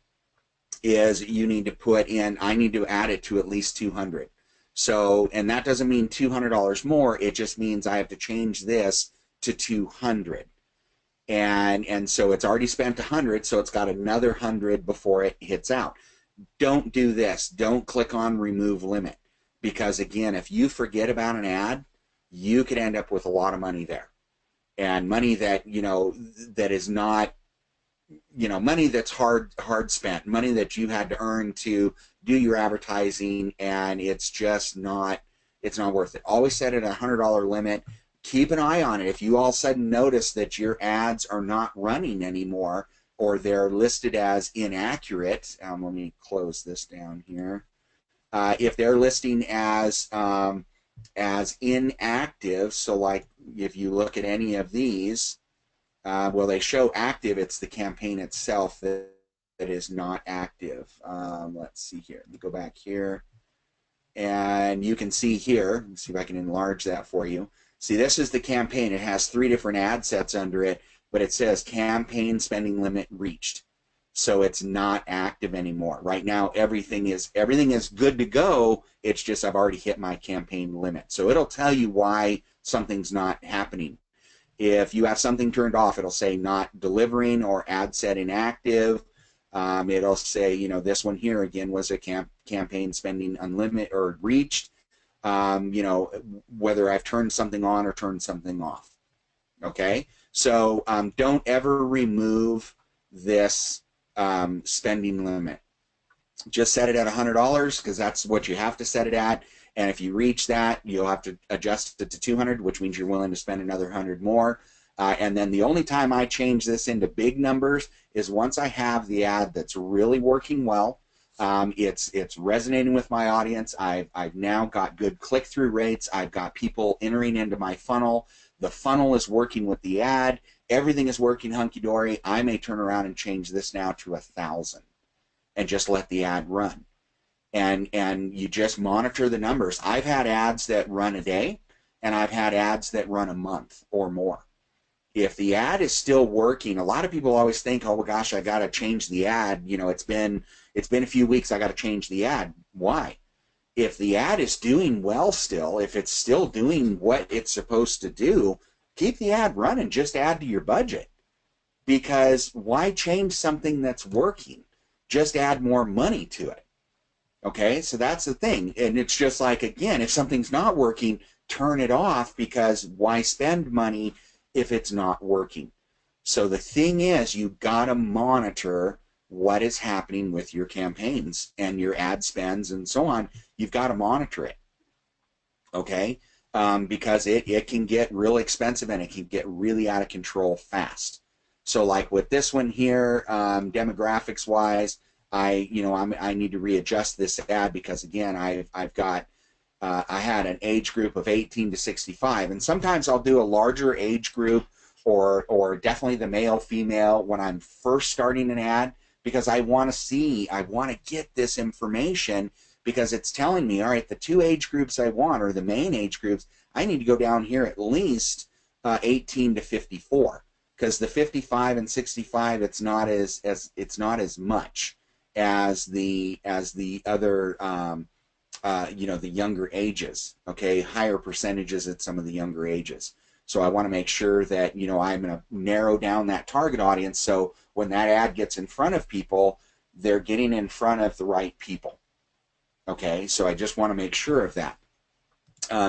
is you need to put in, I need to add it to at least 200. So, and that doesn't mean $200 more, it just means I have to change this to 200. And so it's already spent 100, so it's got another 100 before it hits out. Don't do this. Don't click on remove limit, because again, if you forget about an ad, you could end up with a lot of money there, and money that that is not money that's hard spent, money that you had to earn to do your advertising, and it's just not worth it. Always set it at a $100 limit. Keep an eye on it. If you all of a sudden notice that your ads are not running anymore, or they're listed as inaccurate, let me close this down here. If they're listing as inactive, so like if you look at any of these, well, they show active. It's the campaign itself that is not active. Let's see here. Let me go back here, and you can see here. Let's see if I can enlarge that for you. See, this is the campaign. It has 3 different ad sets under it, but it says campaign spending limit reached. So it's not active anymore. Right now, everything is good to go. It's just I've already hit my campaign limit. So it'll tell you why something's not happening. If you have something turned off, it'll say not delivering or ad set inactive. It'll say, this one here again was a campaign spending unlimited or reached. Whether I've turned something on or turned something off. Okay, so don't ever remove this spending limit. Just set it at $100 because that's what you have to set it at. And if you reach that, you'll have to adjust it to 200, which means you're willing to spend another 100 more. And then the only time I change this into big numbers is once I have the ad that's really working well. It's resonating with my audience. I've now got good click-through rates. I've got people entering into my funnel. The funnel is working with the ad. Everything is working hunky-dory. I may turn around and change this now to 1,000 and just let the ad run. And you just monitor the numbers. I've had ads that run a day, and I've had ads that run a month or more. If the ad is still working, a lot of people always think, oh, well, gosh, I got to change the ad. You know, it's been a few weeks. I got to change the ad. Why? If the ad is doing well still, if it's still doing what it's supposed to do, keep the ad running. Just add to your budget. Because why change something that's working? Just add more money to it. Okay, so that's the thing. And it's just like, again, if something's not working, turn it off, because why spend money if it's not working? So the thing is, you got to monitor what is happening with your campaigns and your ad spends and so on. You've got to monitor it, okay? Because it can get really expensive and it can get really out of control fast. So like with this one here, demographics wise, I need to readjust this ad, because again, I've got I had an age group of 18 to 65, and sometimes I'll do a larger age group, or definitely the male female when I'm first starting an ad, because I want to get this information, because it's telling me, all right, the two age groups I want, or the main age groups, I need to go down here at least 18 to 54, because the 55 and 65, it's not as much as the other the younger ages, okay, higher percentages at some of the younger ages. So I want to make sure that, I'm going to narrow down that target audience, so when that ad gets in front of people, they're getting in front of the right people. Okay, so I just want to make sure of that.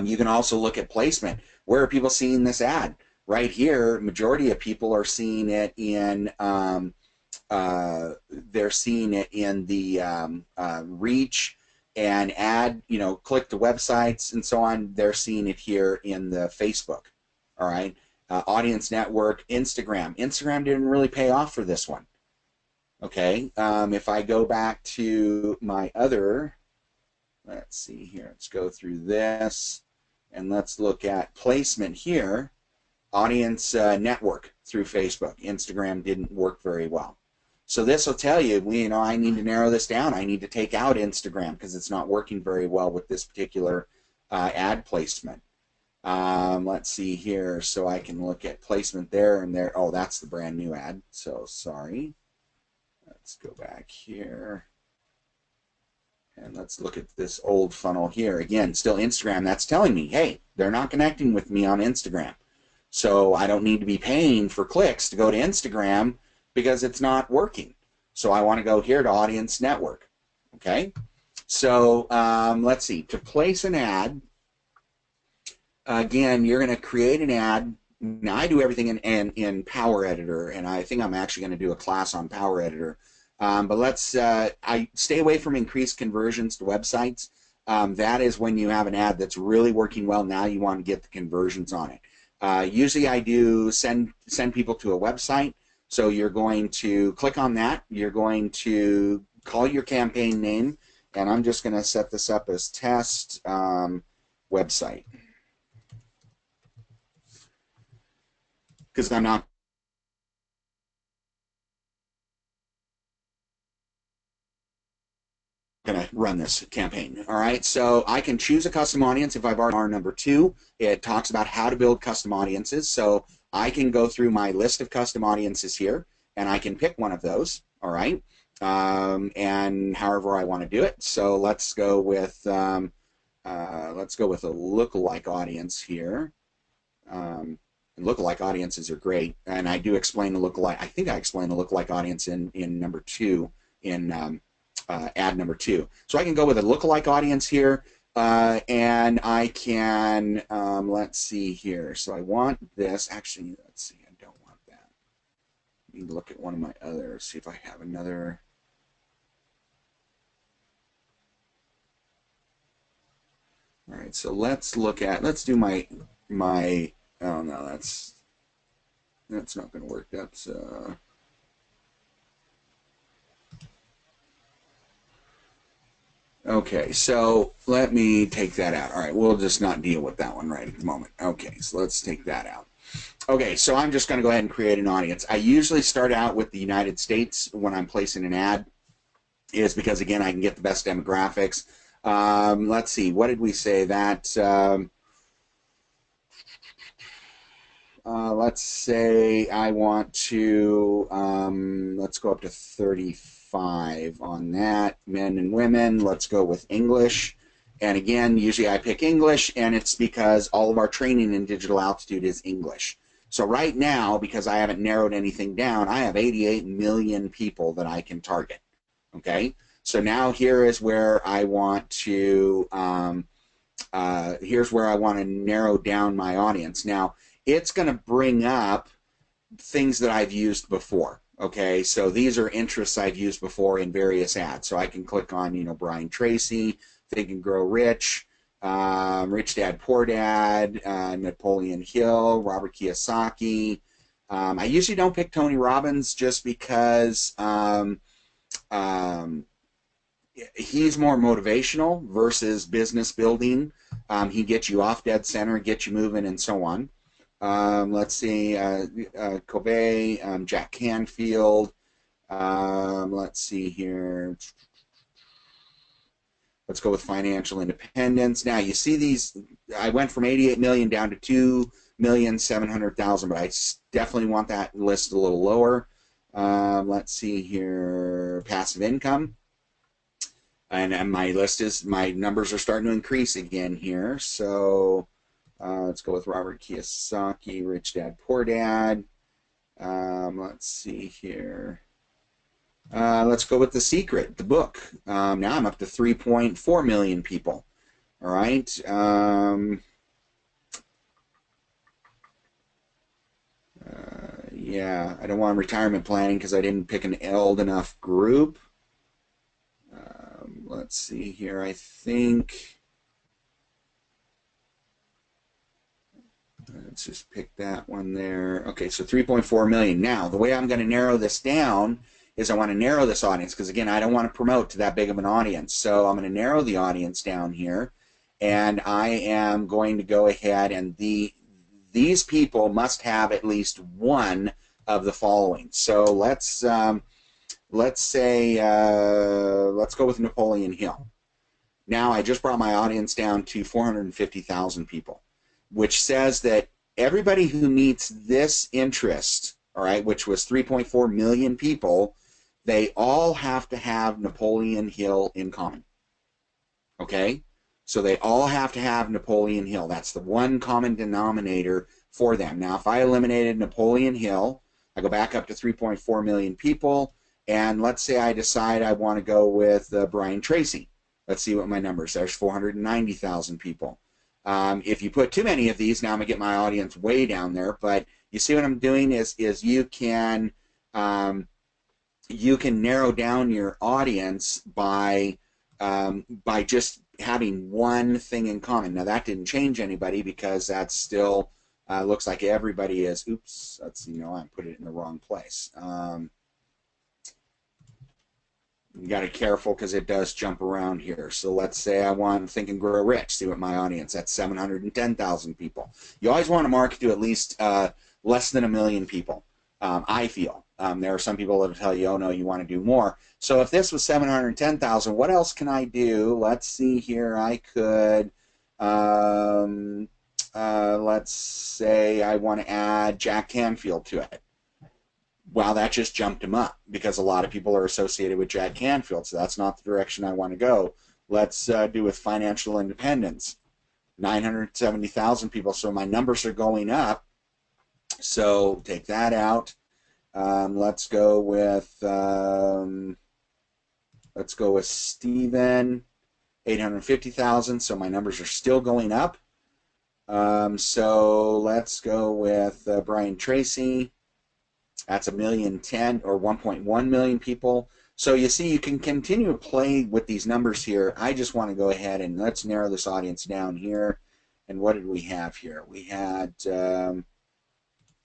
You can also look at placement. Where are people seeing this ad? Right here, majority of people are seeing it in they're seeing it in the reach and ad, click to websites and so on. They're seeing it here in the Facebook. All right, audience network, Instagram. Instagram didn't really pay off for this one. Okay, if I go back to my other, let's see here, let's go through this and let's look at placement here. Audience network through Facebook. Instagram didn't work very well. So this will tell you, I need to narrow this down. I need to take out Instagram because it's not working very well with this particular ad placement. Let's see here, so I can look at placement there and there. Oh, that's the brand new ad, so sorry. Let's go back here. And let's look at this old funnel here. Again, still Instagram. That's telling me, hey, they're not connecting with me on Instagram. So I don't need to be paying for clicks to go to Instagram because it's not working. So I want to go here to Audience Network. Okay? So let's see. To place an ad, again, you're going to create an ad. Now, I do everything in Power Editor, and I think I'm actually going to do a class on Power Editor. But let's, I stay away from increased conversions to websites. That is when you have an ad that's really working well. Now you want to get the conversions on it. Usually I do send people to a website. So you're going to click on that. You're going to call your campaign name, and I'm just going to set this up as test website, because I'm not going to run this campaign. All right, so I can choose a custom audience. If I've already R number 2, it talks about how to build custom audiences. So I can go through my list of custom audiences here, and I can pick one of those. All right, and however I want to do it. So let's go with a lookalike audience here. Lookalike audiences are great, and I do explain the lookalike. I think I explained the lookalike audience in number 2 in ad number 2. So I can go with a lookalike audience here, and I can, let's see here. So I want this. Actually, let's see. I don't want that. Let me look at one of my others, see if I have another. All right, so let's do my, oh no, That's not going to work. That's okay, so let me take that out. All right, we'll just not deal with that one right at the moment. Okay, so let's take that out. Okay, so I'm just going to go ahead and create an audience. I usually start out with the United States when I'm placing an ad, is because, again, I can get the best demographics. Let's see, what did we say? That, let's say I want to, let's go up to 35 on that. Men and women, let's go with English. And again, usually I pick English, and it's because all of our training in Digital Altitude is English. So right now, because I haven't narrowed anything down, I have 88 million people that I can target. Okay, so now here is where I want to, here's where I want to narrow down my audience. Now, it's going to bring up things that I've used before. Okay, so these are interests I've used before in various ads. So I can click on, you know, Brian Tracy, Think and Grow Rich, Rich Dad Poor Dad, Napoleon Hill, Robert Kiyosaki. I usually don't pick Tony Robbins just because he's more motivational versus business building. He gets you off dead center, gets you moving, and so on. Let's see, Kobe, Jack Canfield. Let's see here. Let's go with financial independence. Now, you see these, I went from 88 million down to 2,700,000, but I definitely want that list a little lower. Let's see here, passive income. And my list is, my numbers are starting to increase again here. So let's go with Robert Kiyosaki, Rich Dad, Poor Dad. Let's see here. Let's go with The Secret, the book. Now I'm up to 3.4 million people. All right. Yeah, I don't want retirement planning because I didn't pick an old enough group. Let's see here. I think, let's just pick that one there. Okay, so 3.4 million. Now, the way I'm going to narrow this down is I want to narrow this audience because, again, I don't want to promote to that big of an audience. So I'm going to narrow the audience down here, and I am going to go ahead and these people must have at least one of the following. So let's say, let's go with Napoleon Hill. Now, I just brought my audience down to 450,000 people, which says that everybody who meets this interest, all right, which was 3.4 million people, they all have to have Napoleon Hill in common. Okay? So they all have to have Napoleon Hill. That's the one common denominator for them. Now, if I eliminated Napoleon Hill, I go back up to 3.4 million people, and let's say I decide I want to go with Brian Tracy. Let's see what my numbers are. There's 490,000 people. If you put too many of these, now I'm going to get my audience way down there, but you see what I'm doing is you can narrow down your audience by just having one thing in common. Now, that didn't change anybody because that's still looks like everybody is. Oops, that's, you know, I put it in the wrong place. You got to be careful because it does jump around here. So let's say I want to Think and Grow Rich. See what my audience, that's 710,000 people. You always want to market to at least less than 1 million people, I feel. There are some people that will tell you, oh, no, you want to do more. So if this was 710,000, what else can I do? Let's see here. I could, let's say I want to add Jack Canfield to it. Wow, that just jumped him up because a lot of people are associated with Jack Canfield, so that's not the direction I want to go. Let's do with financial independence. 970,000 people, so my numbers are going up. So take that out. Let's go with Stephen, 850,000. So my numbers are still going up. So let's go with Brian Tracy. That's 1,010,000 or 1.1 million people. So you see, you can continue to play with these numbers here. I just want to go ahead and let's narrow this audience down here. And what did we have here? We had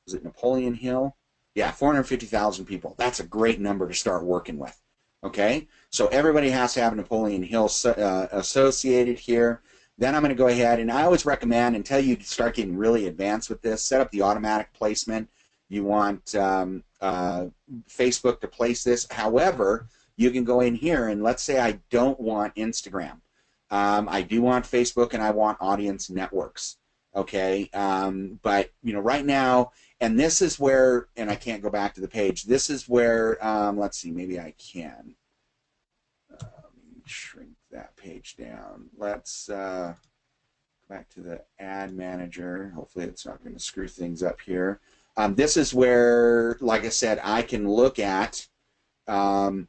is it Napoleon Hill? Yeah, 450,000 people. That's a great number to start working with. Okay, so everybody has to have Napoleon Hill associated here. Then I'm going to go ahead, and I always recommend, until you start getting really advanced with this, set up the automatic placement. You want Facebook to place this. However, you can go in here, and let's say I don't want Instagram. I do want Facebook, and I want audience networks. Okay, but right now, and this is where, and I can't go back to the page. This is where, let's see, maybe I can. Let me shrink that page down. Let's go back to the ad manager. Hopefully it's not going to screw things up here. This is where, like I said, I can look at on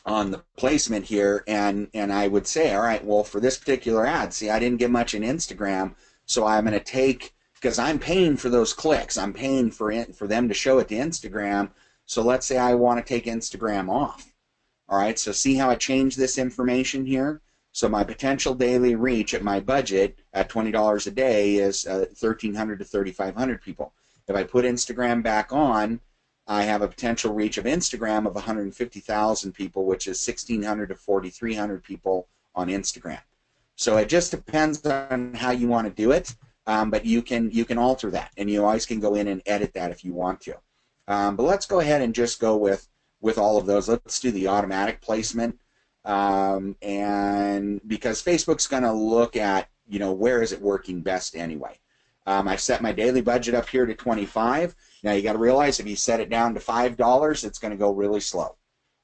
the placement here, and I would say, all right, well, for this particular ad, see, I didn't get much in Instagram, so I'm going to take, because I'm paying for those clicks, I'm paying for them to show it to Instagram. So let's say I want to take Instagram off. All right, so see how I changed this information here? So my potential daily reach at my budget at $20 a day is 1,300 to 3,500 people. If I put Instagram back on, I have a potential reach of Instagram of 150,000 people, which is 1,600 to 4,300 people on Instagram. So it just depends on how you want to do it, but you can alter that, and you always can go in and edit that if you want to. But let's go ahead and just go with all of those. Let's do the automatic placement, and because Facebook's going to look at where is it working best anyway. I've set my daily budget up here to 25. Now you got to realize if you set it down to $5, it's going to go really slow.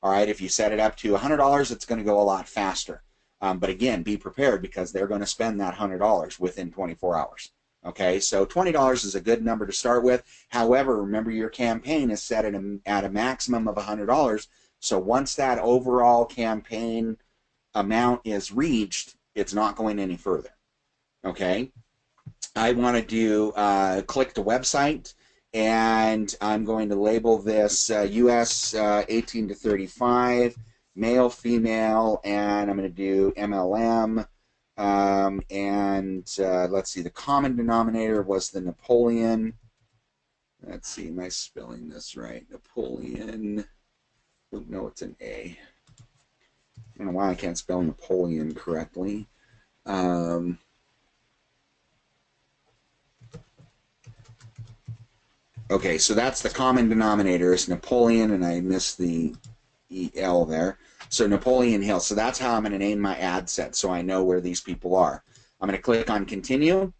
All right, if you set it up to $100, it's going to go a lot faster. But again, be prepared, because they're going to spend that $100 within 24 hours. Okay, so $20 is a good number to start with. However, remember your campaign is set at a maximum of $100. So once that overall campaign amount is reached, it's not going any further. Okay, I want to do click to website, and I'm going to label this US 18 to 35. Male, female, and I'm going to do MLM, and let's see, the common denominator was the Napoleon. Let's see, am I spelling this right? Napoleon. Oh, no, it's an A. I don't know why I can't spell Napoleon correctly. Okay, so that's the common denominator is Napoleon, and I missed the EL there. So Napoleon Hill. So that's how I'm going to name my ad set, so I know where these people are. I'm going to click on continue,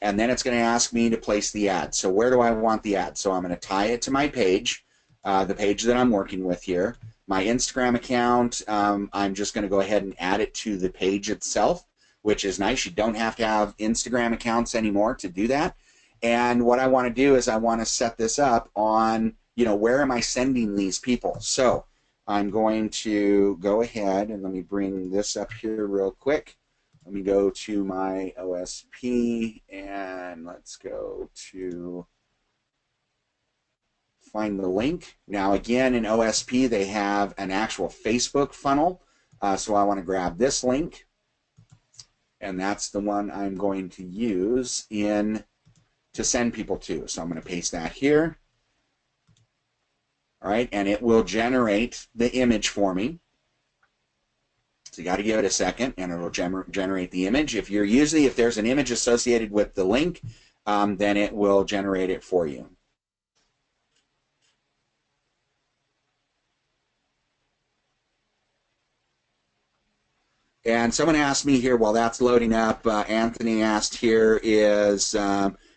and then it's going to ask me to place the ad. So where do I want the ad? So I'm going to tie it to my page, the page that I'm working with here. My Instagram account, I'm just going to go ahead and add it to the page itself, which is nice. You don't have to have Instagram accounts anymore to do that. And what I want to do is I want to set this up on, where am I sending these people? So I'm going to go ahead and let me bring this up here real quick. Let me go to my OSP, and let's go to find the link. Now again, in OSP they have an actual Facebook funnel, so I want to grab this link, and that's the one I'm going to use to send people to. So I'm going to paste that here. All right, and it will generate the image for me. So you got to give it a second, and it will generate the image. If there's an image associated with the link, then it will generate it for you. And someone asked me here while that's loading up, Anthony asked here is,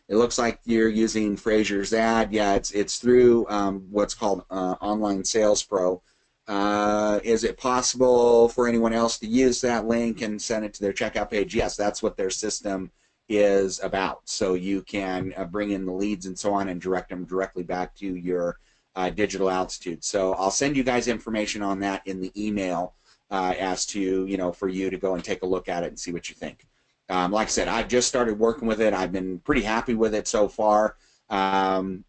it looks like you're using Fraser's ad. Yeah, it's through what's called Online Sales Pro. Is it possible for anyone else to use that link and send it to their checkout page? Yes, that's what their system is about. So you can bring in the leads and so on and direct them directly back to your digital altitude. So I'll send you guys information on that in the email as to, for you to go and take a look at it and see what you think. Like I said, I've just started working with it. I've been pretty happy with it so far. And,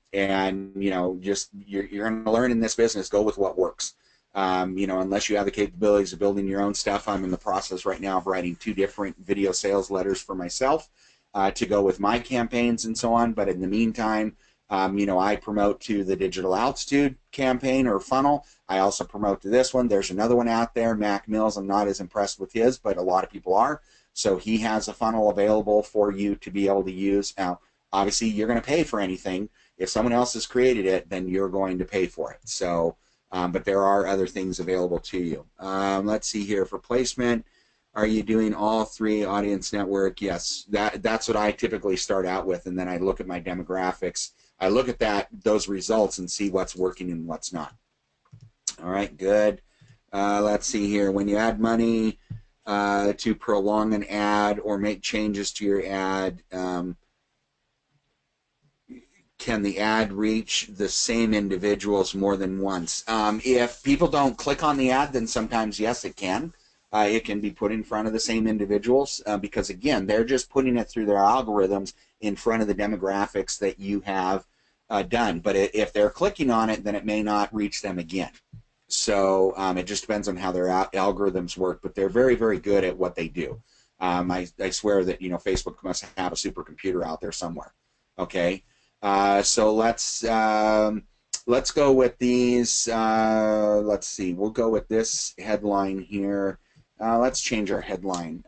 just you're going to learn in this business, go with what works. Unless you have the capabilities of building your own stuff. I'm in the process right now of writing 2 different video sales letters for myself to go with my campaigns and so on. But in the meantime, You know, I promote to the Digital Altitude campaign or funnel. I also promote to this one. There's another one out there, Mac Mills. I'm not as impressed with his, but a lot of people are. So he has a funnel available for you to be able to use. Now, obviously, you're going to pay for anything. If someone else has created it, then you're going to pay for it. So, but there are other things available to you. Let's see here for placement. Are you doing all 3 audience network? Yes, that's what I typically start out with, and then I look at my demographics. I look at those results and see what's working and what's not. All right, good. Let's see here. When you add money to prolong an ad or make changes to your ad, can the ad reach the same individuals more than once? If people don't click on the ad, then sometimes, yes, it can. It can be put in front of the same individuals because, again, they're just putting it through their algorithms in front of the demographics that you have done. But if they're clicking on it, then it may not reach them again. So it just depends on how their algorithms work. But they're very, very good at what they do. I swear that, you know, Facebook must have a supercomputer out there somewhere. Okay, so let's go with these. Let's see. We'll go with this headline here. Let's change our headline.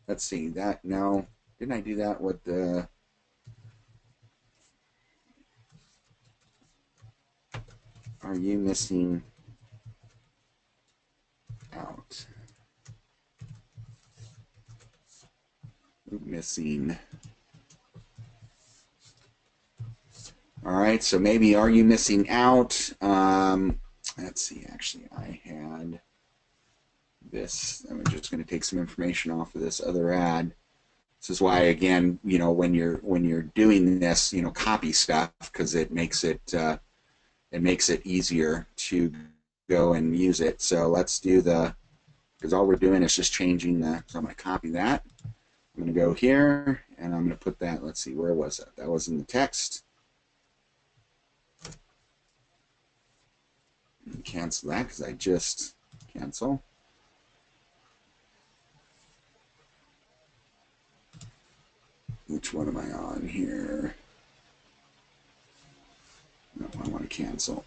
Let's see that. No, didn't I do that with the? Are you missing out? Missing. All right, so maybe are you missing out? Let's see. Actually, I had this. I'm just going to take some information off of this other ad. This is why, again, you know, when you're doing this, you know, copy stuff because it makes it easier to go and use it. So let's do because all we're doing is just changing the. So I'm going to copy that. I'm going to go here and I'm going to put that. Let's see, where was that? That was in the text. Cancel that because I just cancel. Which one am I on here? No, I want to cancel.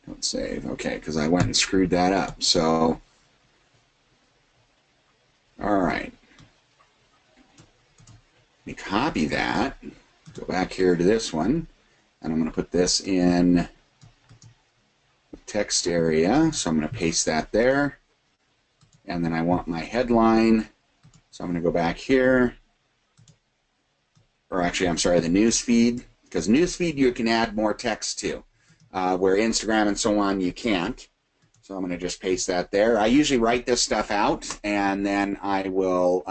Don't save. Okay, because I went and screwed that up. So, all right. Let me copy that. Go back here to this one. And I'm going to put this in the text area. So I'm going to paste that there. And then I want my headline. So I'm going to go back here. Or actually, I'm sorry, the news feed. Because news feed you can add more text to. Where Instagram and so on, you can't. So I'm going to just paste that there. I usually write this stuff out. And then I will...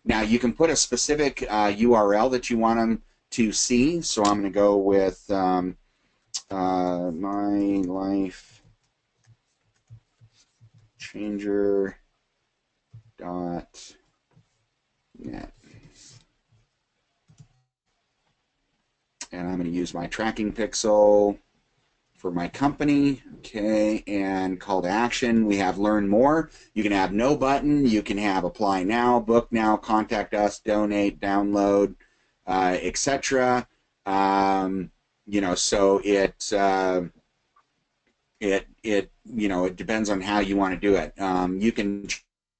now, you can put a specific URL that you want them to see. So I'm going to go with mylifechanger.net. And I'm going to use my tracking pixel for my company. Okay, and call to action. We have learn more. You can have no button. You can have apply now, book now, contact us, donate, download, etc. You know, so it you know, it depends on how you want to do it. You can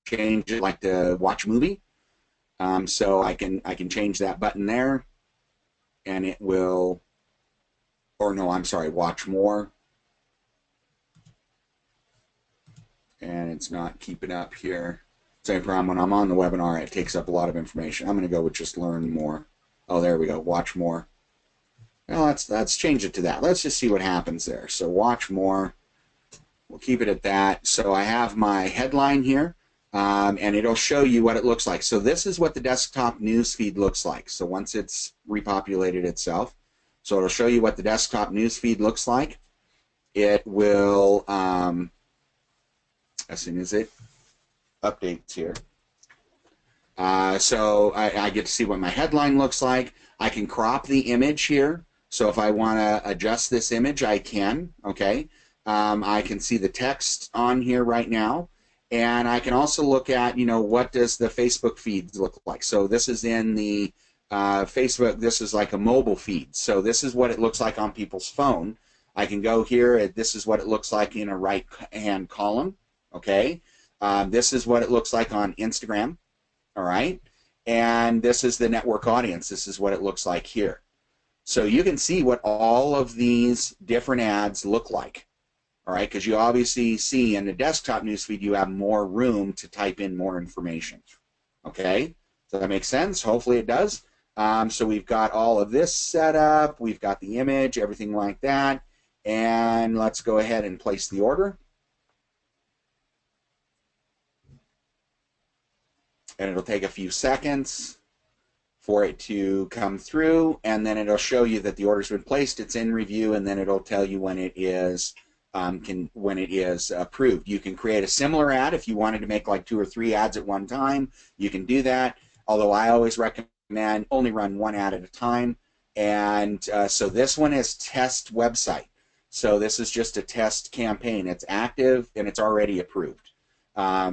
change it like to watch a movie. So I can change that button there, and it will. Or no, I'm sorry, watch more. And it's not keeping up here. Same problem when I'm on the webinar, it takes up a lot of information. I'm going to go with just learn more. Oh, there we go, watch more. Well, let's change it to that. Let's just see what happens there. So watch more. We'll keep it at that. So I have my headline here, and it'll show you what it looks like. So this is what the desktop news feed looks like. So once it's repopulated itself, so it'll show you what the desktop news feed looks like. It will, as soon as it updates here. So I get to see what my headline looks like. I can crop the image here. So if I want to adjust this image, I can. Okay. I can see the text on here right now. And I can also look at, you know, what does the Facebook feed look like. So this is in the Facebook, this is like a mobile feed. So this is what it looks like on people's phone. I can go here, this is what it looks like in a right-hand column, okay? This is what it looks like on Instagram, all right? And this is the network audience. This is what it looks like here. So you can see what all of these different ads look like, all right? Because you obviously see in the desktop newsfeed, you have more room to type in more information, okay? Does that make sense? Hopefully it does. So we've got all of this set up. We've got the image, everything like that. And let's go ahead and place the order. And it'll take a few seconds for it to come through, and then it'll show you that the order's been placed, it's in review, and then it'll tell you when it is approved. You can create a similar ad if you wanted to make like 2 or 3 ads at one time. You can do that, although I always recommend only run 1 ad at a time. And so this one is test website. So this is just a test campaign. It's active and it's already approved.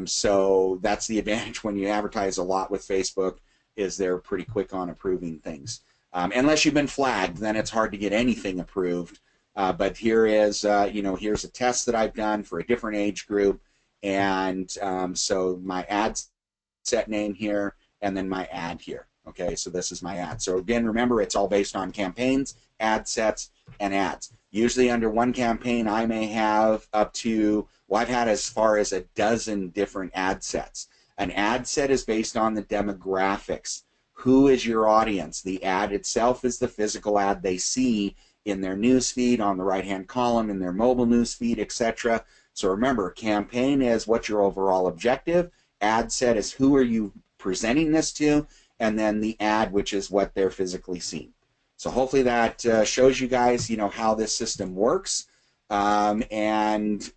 So that's the advantage when you advertise a lot with Facebook, is they're pretty quick on approving things. Unless you've been flagged, then it's hard to get anything approved. But here is, you know, here's a test that I've done for a different age group, and so my ad set name here, and then my ad here. Okay, so this is my ad. So again, remember, it's all based on campaigns, ad sets, and ads. Usually under one campaign, I may have up to, well, I've had as far as a dozen different ad sets. An ad set is based on the demographics. Who is your audience? The ad itself is the physical ad they see in their newsfeed, on the right-hand column, in their mobile newsfeed, etc. So remember, campaign is what's your overall objective. Ad set is who are you presenting this to, and then the ad, which is what they're physically seeing. So hopefully that shows you guys, you know, how this system works. And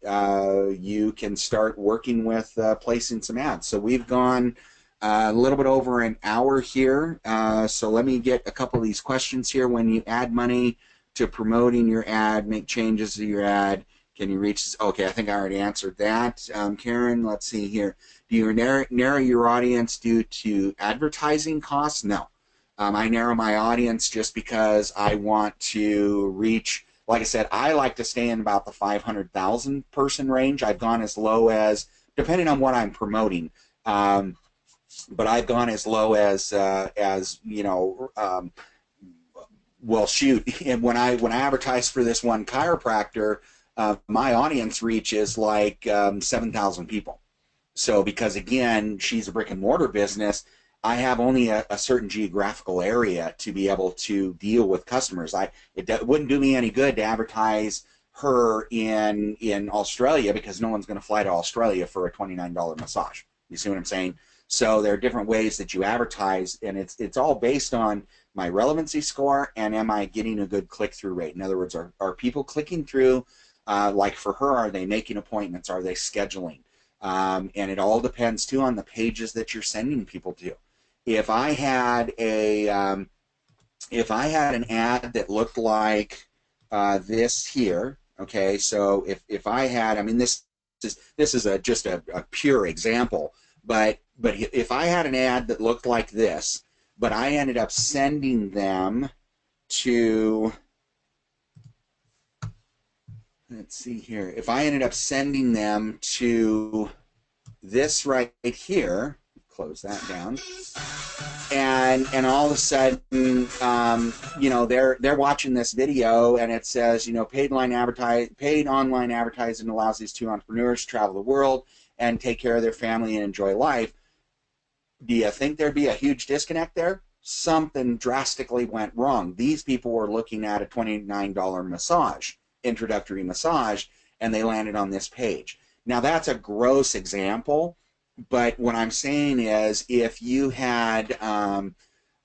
you can start working with placing some ads. So we've gone a little bit over an hour here. So let me get a couple of these questions here. When you add money to promoting your ad, make changes to your ad, can you reach? Okay, I think I already answered that. Karen, let's see here. Do you narrow your audience due to advertising costs? No. I narrow my audience just because I want to reach. Like I said, I like to stay in about the 500,000 person range. I've gone as low as, depending on what I'm promoting, but I've gone as low as you know, well, shoot. And when I advertise for this one chiropractor, my audience reach is like 7,000 people. So because again, she's a brick and mortar business, I have only a certain geographical area to be able to deal with customers. It wouldn't do me any good to advertise her in Australia, because no one's going to fly to Australia for a $29 massage. You see what I'm saying? So there are different ways that you advertise, and it's all based on my relevancy score and am I getting a good click-through rate. In other words, are people clicking through? Like for her, are they making appointments? Are they scheduling? And it all depends too on the pages that you're sending people to. If I had an ad that looked like this here, okay, so if I had, I mean, this is just a pure example, but if I had an ad that looked like this, but I ended up sending them to, let's see here, if I ended up sending them to this right here, close that down, and all of a sudden, you know, they're watching this video and it says, you know, paid online advertising allows these two entrepreneurs to travel the world and take care of their family and enjoy life. Do you think there'd be a huge disconnect there? Something drastically went wrong. These people were looking at a $29 massage, introductory massage, and they landed on this page. Now that's a gross example, but what I'm saying is, if you had an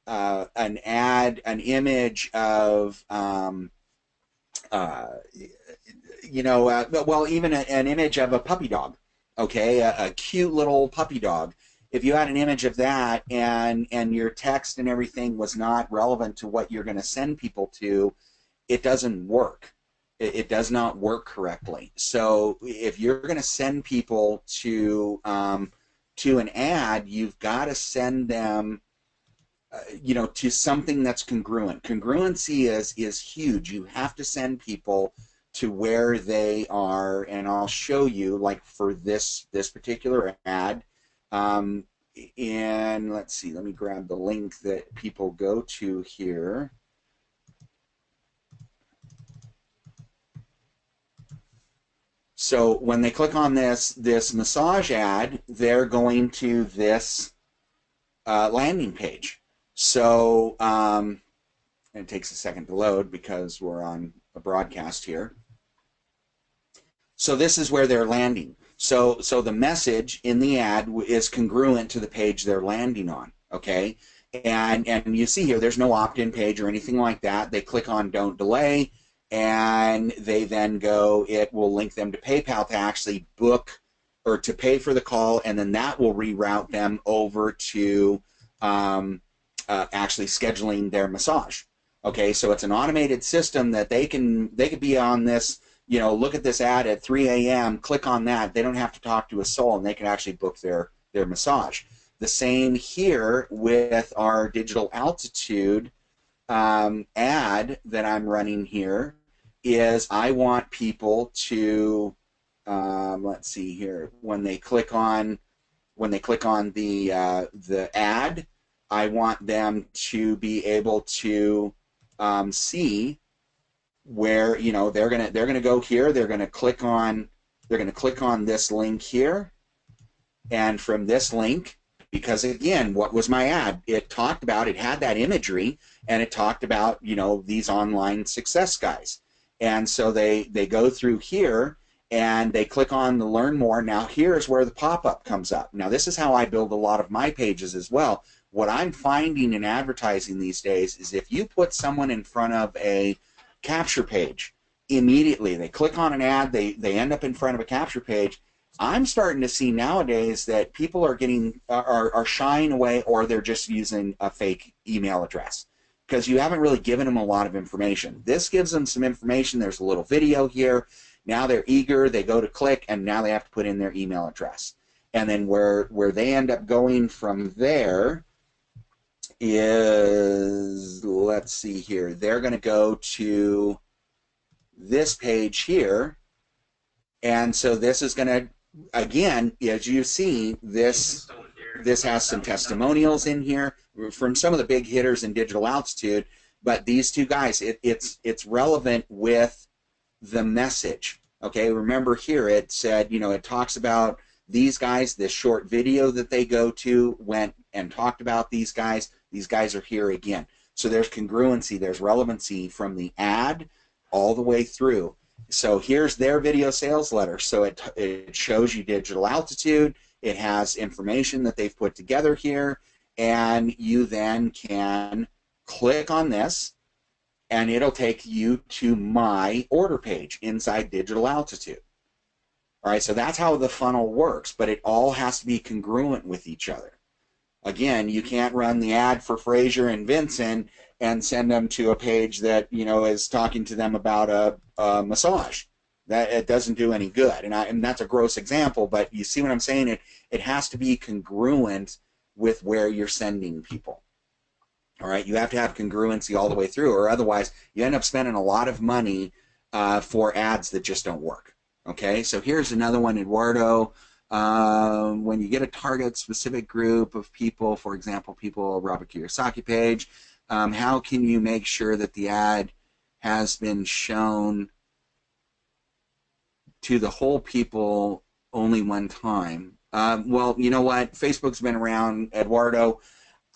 image of, you know, well, even an image of a puppy dog, okay, a cute little puppy dog. If you had an image of that and your text and everything was not relevant to what you're going to send people to, it doesn't work. It does not work correctly. So if you're going to send people to an ad, you've got to send them to something that's congruent. Congruency is huge. You have to send people to where they are, and I'll show you, like for this particular ad. Um, and let's see, let me grab the link that people go to here. So when they click on this massage ad, they're going to this landing page. So it takes a second to load because we're on a broadcast here. So this is where they're landing. So the message in the ad is congruent to the page they're landing on. Okay, and you see here, there's no opt-in page or anything like that. They click on "Don't Delay," and they then go. It will link them to PayPal to actually book or to pay for the call, and then that will reroute them over to actually scheduling their massage. Okay, so it's an automated system that they could be on this. Look at this ad at 3 a.m., click on that. They don't have to talk to a soul, and they can actually book their massage. The same here with our digital altitude ad that I'm running here is I want people to, let's see here, when they click on the ad, I want them to be able to see where they're gonna go here. They're gonna click on this link here, and from this link, because again, what was my ad? It had that imagery, and it talked about these online success guys, and so they go through here and they click on the learn more. Now here's where the pop-up comes up. Now this is how I build a lot of my pages as well. What I'm finding in advertising these days is if you put someone in front of a capture page, immediately they click on an ad, they end up in front of a capture page. I'm starting to see nowadays that people are shying away, or they're just using a fake email address because you haven't really given them a lot of information. This gives them some information. There's a little video here. Now they're eager, they go to click, and now they have to put in their email address. And then where they end up going from there is, let's see here, they're going to go to this page here, and so this is going to, again, as you see, this has some testimonials in here from some of the big hitters in digital altitude, but these two guys, it's relevant with the message. Okay, remember here it said, it talks about these guys. This short video that they go to went and talked about these guys. These guys are here again. So there's congruency, there's relevancy from the ad all the way through. So here's their video sales letter. So it shows you digital altitude. It has information that they've put together here, and you then can click on this, and it'll take you to my order page inside digital altitude. All right, so that's how the funnel works, but it all has to be congruent with each other. Again, you can't run the ad for Fraser and Vincent and send them to a page that is talking to them about a massage. That it doesn't do any good, and that's a gross example, but you see what I'm saying? It has to be congruent with where you're sending people. All right, you have to have congruency all the way through, or otherwise you end up spending a lot of money for ads that just don't work. Okay, so here's another one, Eduardo. When you get a target specific group of people, for example, people Robert Kiyosaki page, how can you make sure that the ad has been shown to the whole people only one time? Well, you know what? Facebook's been around, Eduardo.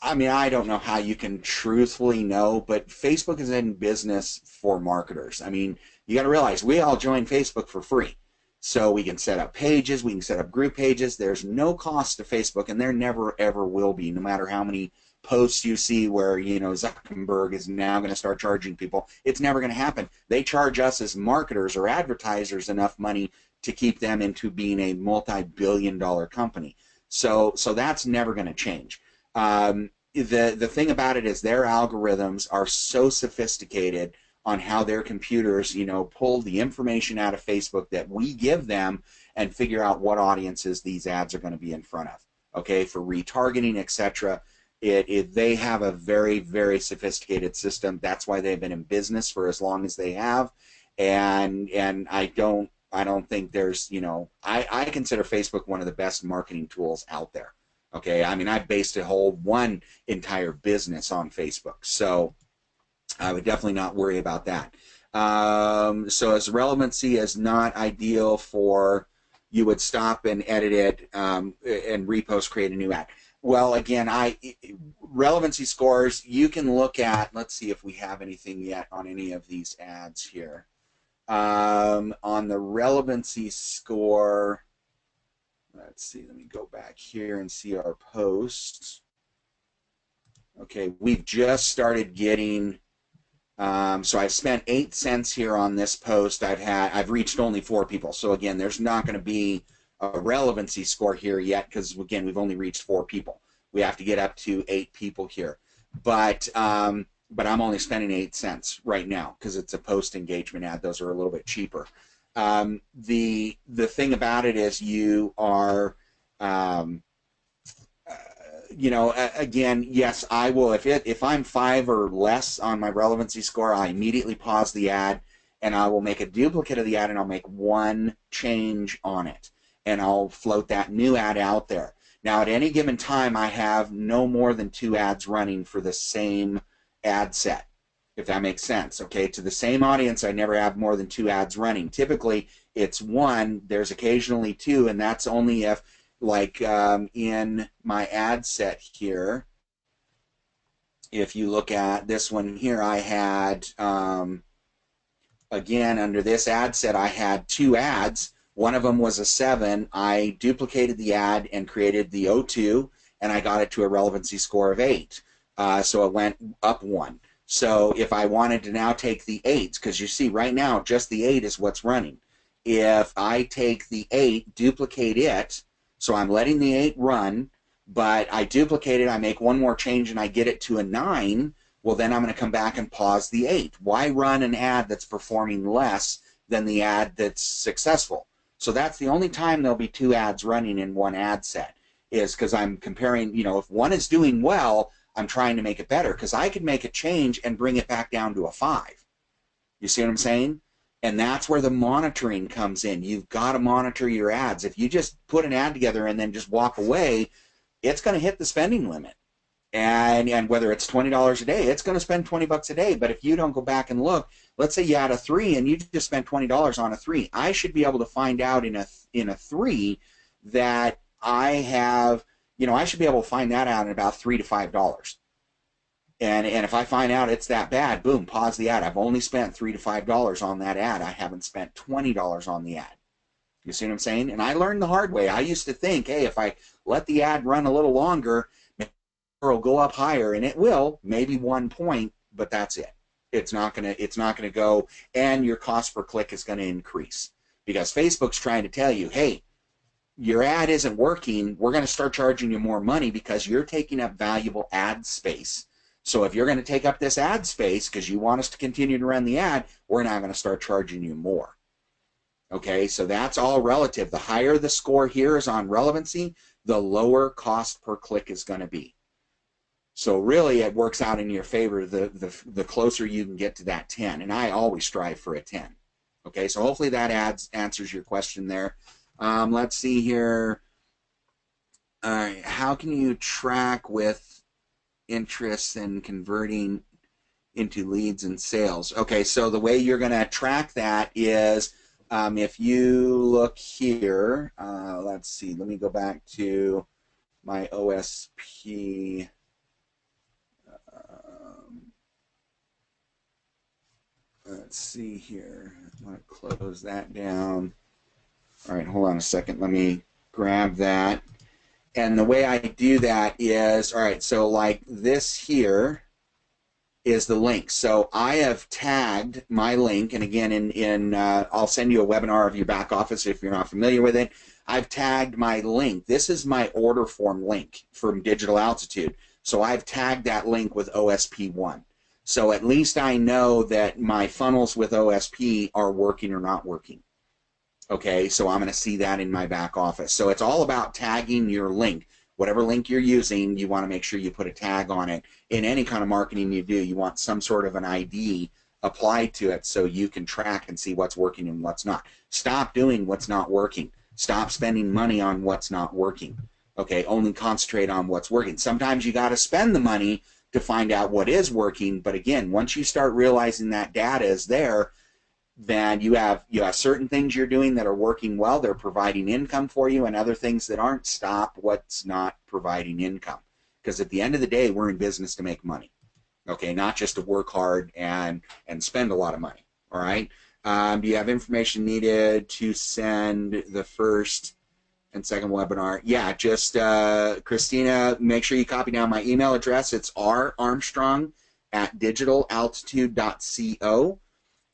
I mean, I don't know how you can truthfully know, but Facebook is in business for marketers. I mean, you got to realize we all join Facebook for free. So we can set up pages, we can set up group pages. There's no cost to Facebook, and there never ever will be, no matter how many posts you see where Zuckerberg is now going to start charging people. It's never going to happen. They charge us as marketers or advertisers enough money to keep them into being a multi-billion-dollar company. So that's never going to change. The thing about it is their algorithms are so sophisticated on how their computers, you know, pull the information out of Facebook that we give them and figure out what audiences these ads are going to be in front of, okay, for retargeting, etc. They have a very, very sophisticated system. That's why they've been in business for as long as they have. And I don't think there's, you know, I consider Facebook one of the best marketing tools out there. Okay, I mean, I based one entire business on Facebook, so I would definitely not worry about that. So as relevancy is not ideal for, you would stop and edit it and repost, create a new ad. Well, again, relevancy scores, you can look at, let's see if we have anything yet on any of these ads here. On the relevancy score, let's see, let me go back here and see our posts. Okay, we've just started getting, so I've spent 8 cents here on this post. I've reached only 4 people. So again, there's not going to be a relevancy score here yet because, again, we've only reached 4 people. We have to get up to 8 people here. But I'm only spending 8 cents right now because it's a post engagement ad. Those are a little bit cheaper. The thing about it is you are, you know, again, yes, I will. If I'm 5 or less on my relevancy score, I immediately pause the ad and I will make a duplicate of the ad and I'll make one change on it and I'll float that new ad out there. Now, at any given time, I have no more than 2 ads running for the same ad set, if that makes sense. Okay, to the same audience, I never have more than 2 ads running. Typically, it's 1. There's occasionally 2, and that's only if, like in my ad set here, if you look at this one here, I had, again, under this ad set, I had 2 ads. One of them was a 7. I duplicated the ad and created the O2, and I got it to a relevancy score of 8. So it went up 1. So if I wanted to now take the 8s, because you see right now just the 8 is what's running. If I take the 8, duplicate it, so I'm letting the 8 run, but I duplicate it, I make one more change and I get it to a 9, well then I'm going to come back and pause the 8. Why run an ad that's performing less than the ad that's successful? So that's the only time there'll be 2 ads running in one ad set, is because I'm comparing, you know, if one is doing well, I'm trying to make it better, because I could make a change and bring it back down to a 5. You see what I'm saying? And that's where the monitoring comes in. You've got to monitor your ads. If you just put an ad together and then just walk away, it's going to hit the spending limit. And whether it's $20 a day, it's going to spend $20 a day. But if you don't go back and look, let's say you had a 3 and you just spent $20 on a 3, I should be able to find out in a 3 that I have, you know, I should be able to find that out in about $3 to $5. And if I find out it's that bad, boom, pause the ad. I've only spent $3 to $5 on that ad. I haven't spent $20 on the ad. You see what I'm saying? And I learned the hard way. I used to think, hey, if I let the ad run a little longer, it'll go up higher, and it will, maybe 1 point, but that's it. It's not gonna go, and your cost per click is going to increase because Facebook's trying to tell you, hey, your ad isn't working. We're going to start charging you more money because you're taking up valuable ad space. So if you're going to take up this ad space because you want us to continue to run the ad, we're now going to start charging you more. Okay, so that's all relative. The higher the score here is on relevancy, the lower cost per click is going to be. So really, it works out in your favor the closer you can get to that 10, and I always strive for a 10. Okay, so hopefully that answers your question there. Let's see here. How can you track with interest and converting into leads and sales? Okay, so the way you're going to track that is if you look here, let's see, let me go back to my OSP. Let's see here. I'm going to close that down. All right, hold on a second. Let me grab that. And the way I do that is, all right, so like this here is the link. So I have tagged my link, and again, I'll send you a webinar of your back office if you're not familiar with it. I've tagged my link. This is my order form link from Digital Altitude. So I've tagged that link with OSP1. So at least I know that my funnels with OSP are working or not working. Okay, so I'm going to see that in my back office. So it's all about tagging your link. Whatever link you're using, you want to make sure you put a tag on it. In any kind of marketing you do, you want some sort of an ID applied to it so you can track and see what's working and what's not. Stop doing what's not working. Stop spending money on what's not working. Okay, only concentrate on what's working. Sometimes you got to spend the money to find out what is working, but again, once you start realizing that data is there, then you have certain things you're doing that are working well, they're providing income for you, and other things that aren't. Stop what's not providing income, because at the end of the day, we're in business to make money, okay, not just to work hard and spend a lot of money. All right. Do you have information needed to send the first and second webinar? Yeah, just Christina, make sure you copy down my email address. It's rarmstrong@digitalaltitude.co.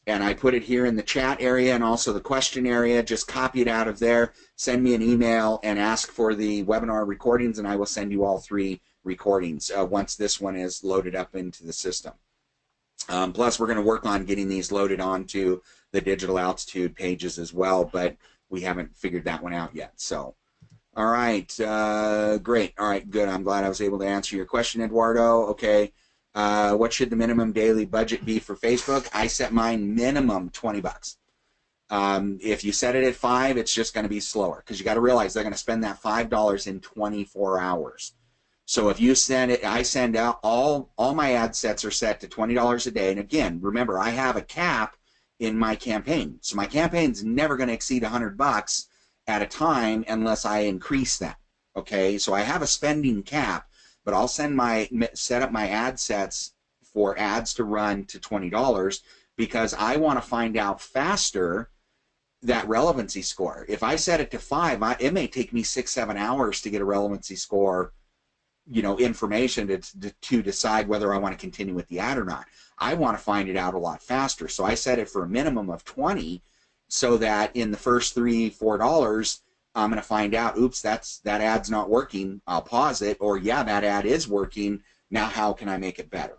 And I put it here in the chat area and also the question area. Just copy it out of there, send me an email, and ask for the webinar recordings, and I will send you all 3 recordings once this one is loaded up into the system. Plus, we're going to work on getting these loaded onto the Digital Altitude pages as well, but we haven't figured that one out yet. So, all right, great. All right, good. I'm glad I was able to answer your question, Eduardo. Okay. What should the minimum daily budget be for Facebook? I set mine minimum 20 bucks. If you set it at 5, it's just going to be slower, because you got to realize they're going to spend that $5 in 24 hours. So if you send it, I send out all my ad sets are set to $20 a day. And again, remember, I have a cap in my campaign. So my campaign's never going to exceed 100 bucks at a time unless I increase that. Okay, so I have a spending cap. But I'll set up my ad sets for ads to run to $20, because I want to find out faster that relevancy score. If I set it to 5, it may take me 6-7 hours to get a relevancy score, information to decide whether I want to continue with the ad or not. I want to find it out a lot faster. So I set it for a minimum of 20, so that in the first $3-4, I'm going to find out, oops, that ad's not working. I'll pause it. Or, yeah, that ad is working. Now how can I make it better?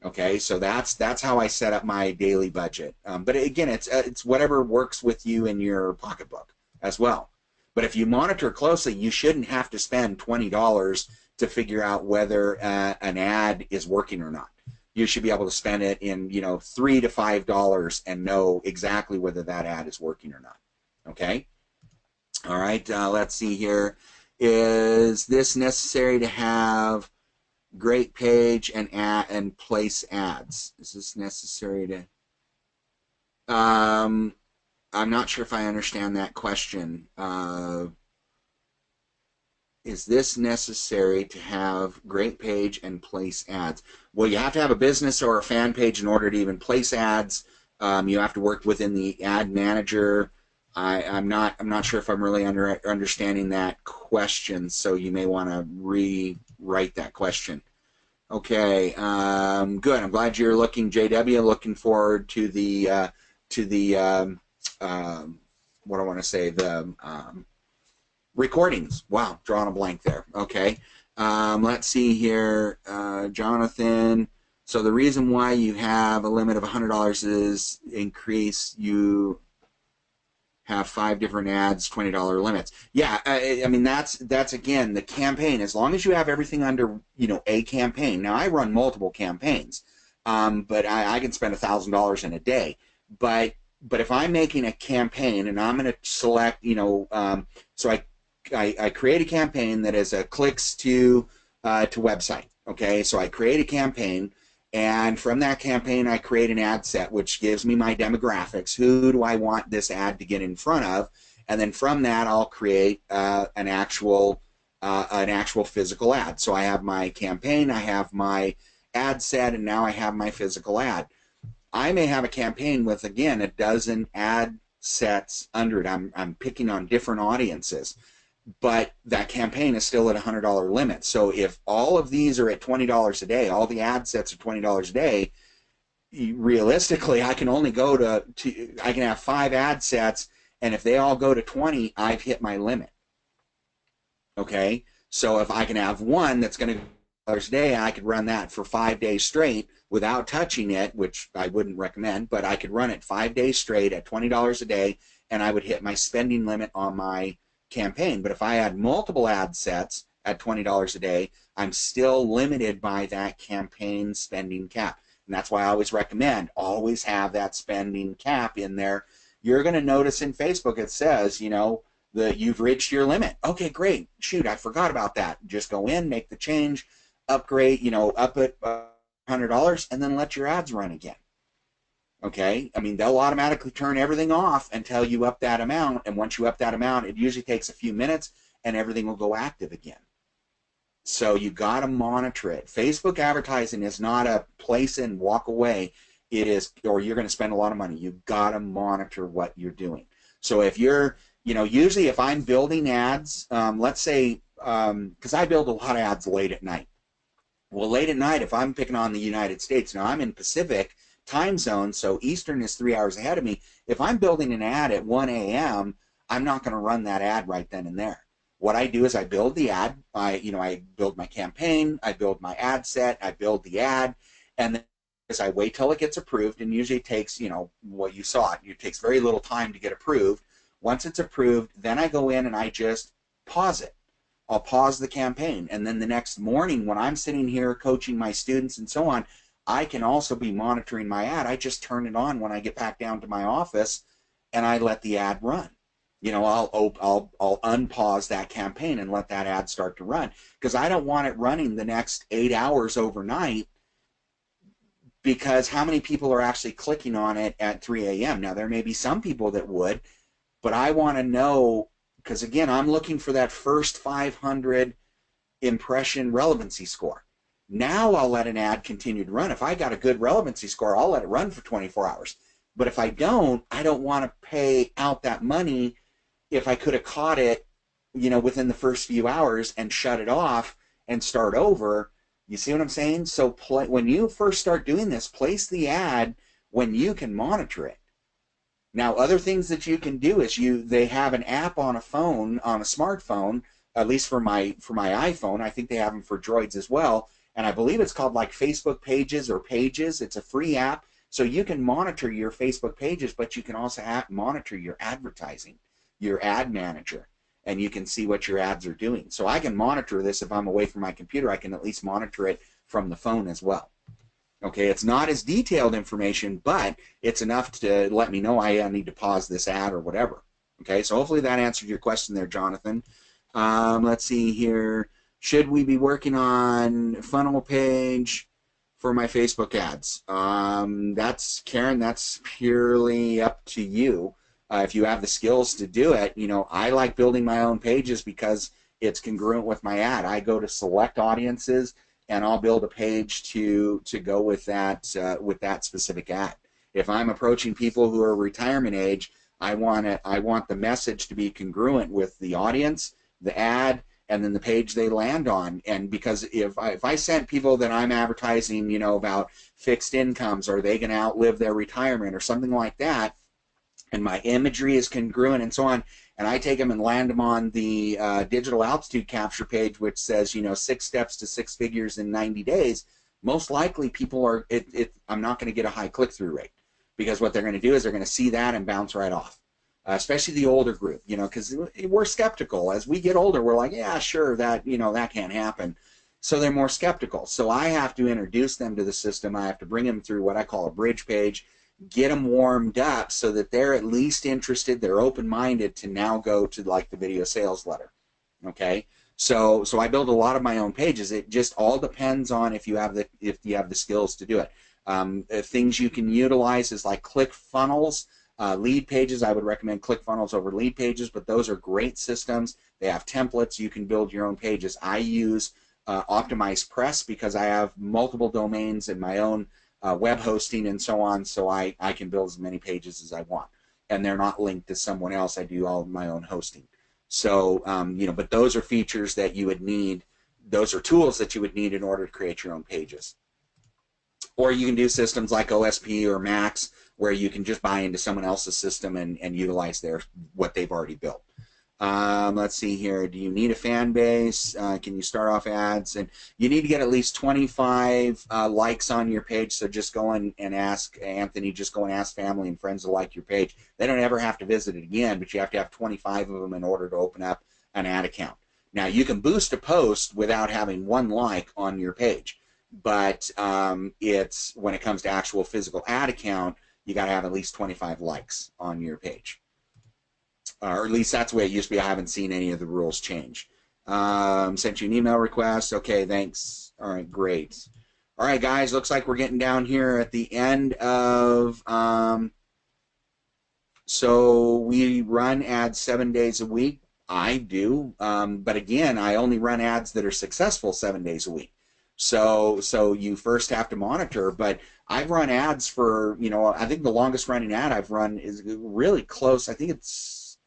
Okay, so that's how I set up my daily budget. But again, it's whatever works with you in your pocketbook as well. But if you monitor closely, you shouldn't have to spend $20 to figure out whether an ad is working or not. You should be able to spend it in $3 to $5 and know exactly whether that ad is working or not. Okay. All right, let's see here. Is this necessary to have great page and place ads? Is this necessary to? I'm not sure if I understand that question. Is this necessary to have great page and place ads? Well, you have to have a business or a fan page in order to even place ads. You have to work within the ad manager. I'm not sure if I'm really understanding that question, so you may want to rewrite that question. Okay, good. I'm glad you're looking, JW. Looking forward to the what I want to say, the recordings. Wow, drawing a blank there. Okay, let's see here, Jonathan. So the reason why you have a limit of $100 is increase you have 5 different ads, $20 limits. Yeah, I mean that's again the campaign. As long as you have everything under a campaign. Now I run multiple campaigns, but I can spend $1,000 in a day. But if I'm making a campaign and I'm going to select, so I create a campaign that is a clicks to website. Okay, so I create a campaign. And from that campaign, I create an ad set, which gives me my demographics. Who do I want this ad to get in front of? And then from that, I'll create an actual physical ad. So I have my campaign, I have my ad set, and now I have my physical ad. I may have a campaign with, again, a dozen ad sets under it. I'm picking on different audiences. But that campaign is still at a $100 limit. So if all of these are at $20 a day, all the ad sets are $20 a day, realistically, I can only go I can have 5 ad sets, and if they all go to 20, I've hit my limit. Okay? So if I can have one that's going to a day, and I could run that for 5 days straight without touching it, which I wouldn't recommend, but I could run it 5 days straight at $20 a day, and I would hit my spending limit on my campaign. But if I had multiple ad sets at $20 a day, I'm still limited by that campaign spending cap. And that's why I always recommend always have that spending cap in there. You're going to notice in Facebook it says, you know, that you've reached your limit. Okay, great. Shoot, I forgot about that. Just go in, make the change, upgrade, you know, up it $100, and then let your ads run again. Okay, I mean, they'll automatically turn everything off until you up that amount, and once you up that amount, it usually takes a few minutes, and everything will go active again. So you got to monitor it. Facebook advertising is not a place and walk away. It is, or you're going to spend a lot of money. You got to monitor what you're doing. So if you're, you know, usually if I'm building ads, let's say, because I build a lot of ads late at night. Well, late at night, if I'm picking on the United States, now I'm in Pacific time zone, so Eastern is 3 hours ahead of me. If I'm building an ad at 1 a.m., I'm not going to run that ad right then and there. What I do is I build the ad, I build my campaign, I build my ad set, I build the ad, and then I wait till it gets approved, and usually it takes, you know, what you saw, it takes very little time to get approved. Once it's approved, then I go in and I just pause it. I'll pause the campaign, and then the next morning when I'm sitting here coaching my students and so on, I can also be monitoring my ad. I just turn it on when I get back down to my office, and I let the ad run. You know, I'll unpause that campaign and let that ad start to run, because I don't want it running the next 8 hours overnight, because how many people are actually clicking on it at 3 a.m.? Now, there may be some people that would, but I want to know, because again, I'm looking for that first 500 impression relevancy score. Now I'll let an ad continue to run. If I got a good relevancy score, I'll let it run for 24 hours. But if I don't want to pay out that money if I could have caught it, you know, within the first few hours and shut it off and start over. You see what I'm saying? So when you first start doing this, place the ad when you can monitor it. Now, other things that you can do is they have an app on a phone, on a smartphone, at least for my iPhone. I think they have them for Droids as well. And I believe it's called like Facebook Pages or Pages. It's a free app. So you can monitor your Facebook pages, but you can also monitor your advertising, your ad manager, and you can see what your ads are doing. So I can monitor this if I'm away from my computer. I can at least monitor it from the phone as well. Okay, it's not as detailed information, but it's enough to let me know I need to pause this ad or whatever. Okay, so hopefully that answered your question there, Jonathan. Let's see here. Should we be working on funnel page for my Facebook ads? That's, Karen, that's purely up to you. If you have the skills to do it, you know, I like building my own pages because it's congruent with my ad. I go to select audiences, and I'll build a page to go with that specific ad. If I'm approaching people who are retirement age, I want the message to be congruent with the audience, the ad, and then the page they land on. And because if I sent people that I'm advertising, you know, about fixed incomes, are they going to outlive their retirement or something like that, and my imagery is congruent and so on, and I take them and land them on the digital altitude capture page, which says, you know, 6 steps to 6 figures in 90 days, most likely people are, I'm not going to get a high click-through rate, because what they're going to do is they're going to see that and bounce right off, especially the older group, you know, because we're skeptical. As we get older, we're like, yeah, sure, that, you know, that can't happen. So they're more skeptical. So I have to introduce them to the system. I have to bring them through what I call a bridge page, get them warmed up so that they're at least interested, they're open-minded to now go to like the video sales letter. Okay, so I build a lot of my own pages. It just all depends on if you have the skills to do it. Things you can utilize is like ClickFunnels, lead pages. I would recommend ClickFunnels over lead pages, but those are great systems. They have templates. You can build your own pages. I use Optimized Press because I have multiple domains in my own web hosting and so on, so I can build as many pages as I want, and they're not linked to someone else. I do all of my own hosting. So you know, but those are features that you would need. Those are tools that you would need in order to create your own pages. Or you can do systems like OSP or Max, where you can just buy into someone else's system and utilize what they've already built. Let's see here. Do you need a fan base? Can you start off ads? And you need to get at least 25 likes on your page. So just go in and ask Anthony, just go and ask family and friends to like your page. They don't ever have to visit it again, but you have to have 25 of them in order to open up an ad account. Now, you can boost a post without having one like on your page, but it's when it comes to actual physical ad account, you got to have at least 25 likes on your page. Or at least that's the way it used to be. I haven't seen any of the rules change. Sent you an email request. Okay, thanks. All right, great. All right, guys, looks like we're getting down here at the end of, so we run ads 7 days a week. I do, but again, I only run ads that are successful 7 days a week. So you first have to monitor, but I've run ads for, I think the longest running ad I've run is really close. I think it's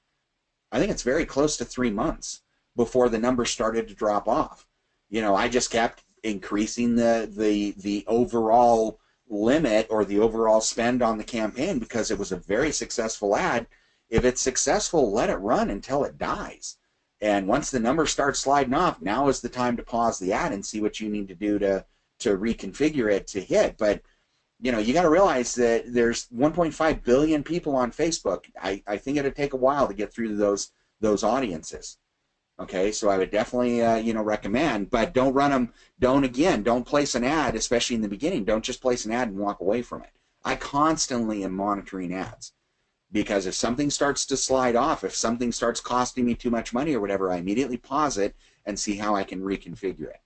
very close to 3 months before the numbers started to drop off. I just kept increasing the overall limit or the overall spend on the campaign because it was a very successful ad. If it's successful, let it run until it dies. And once the numbers start sliding off, now is the time to pause the ad and see what you need to do to reconfigure it to hit. But you got to realize that there's 1.5 billion people on Facebook. I think it'd take a while to get through those audiences. Okay, so I would definitely recommend, but don't run them. Don't place an ad, especially in the beginning. Don't just place an ad and walk away from it. I constantly am monitoring ads because if something starts to slide off, if something starts costing me too much money or whatever, I immediately pause it and see how I can reconfigure it.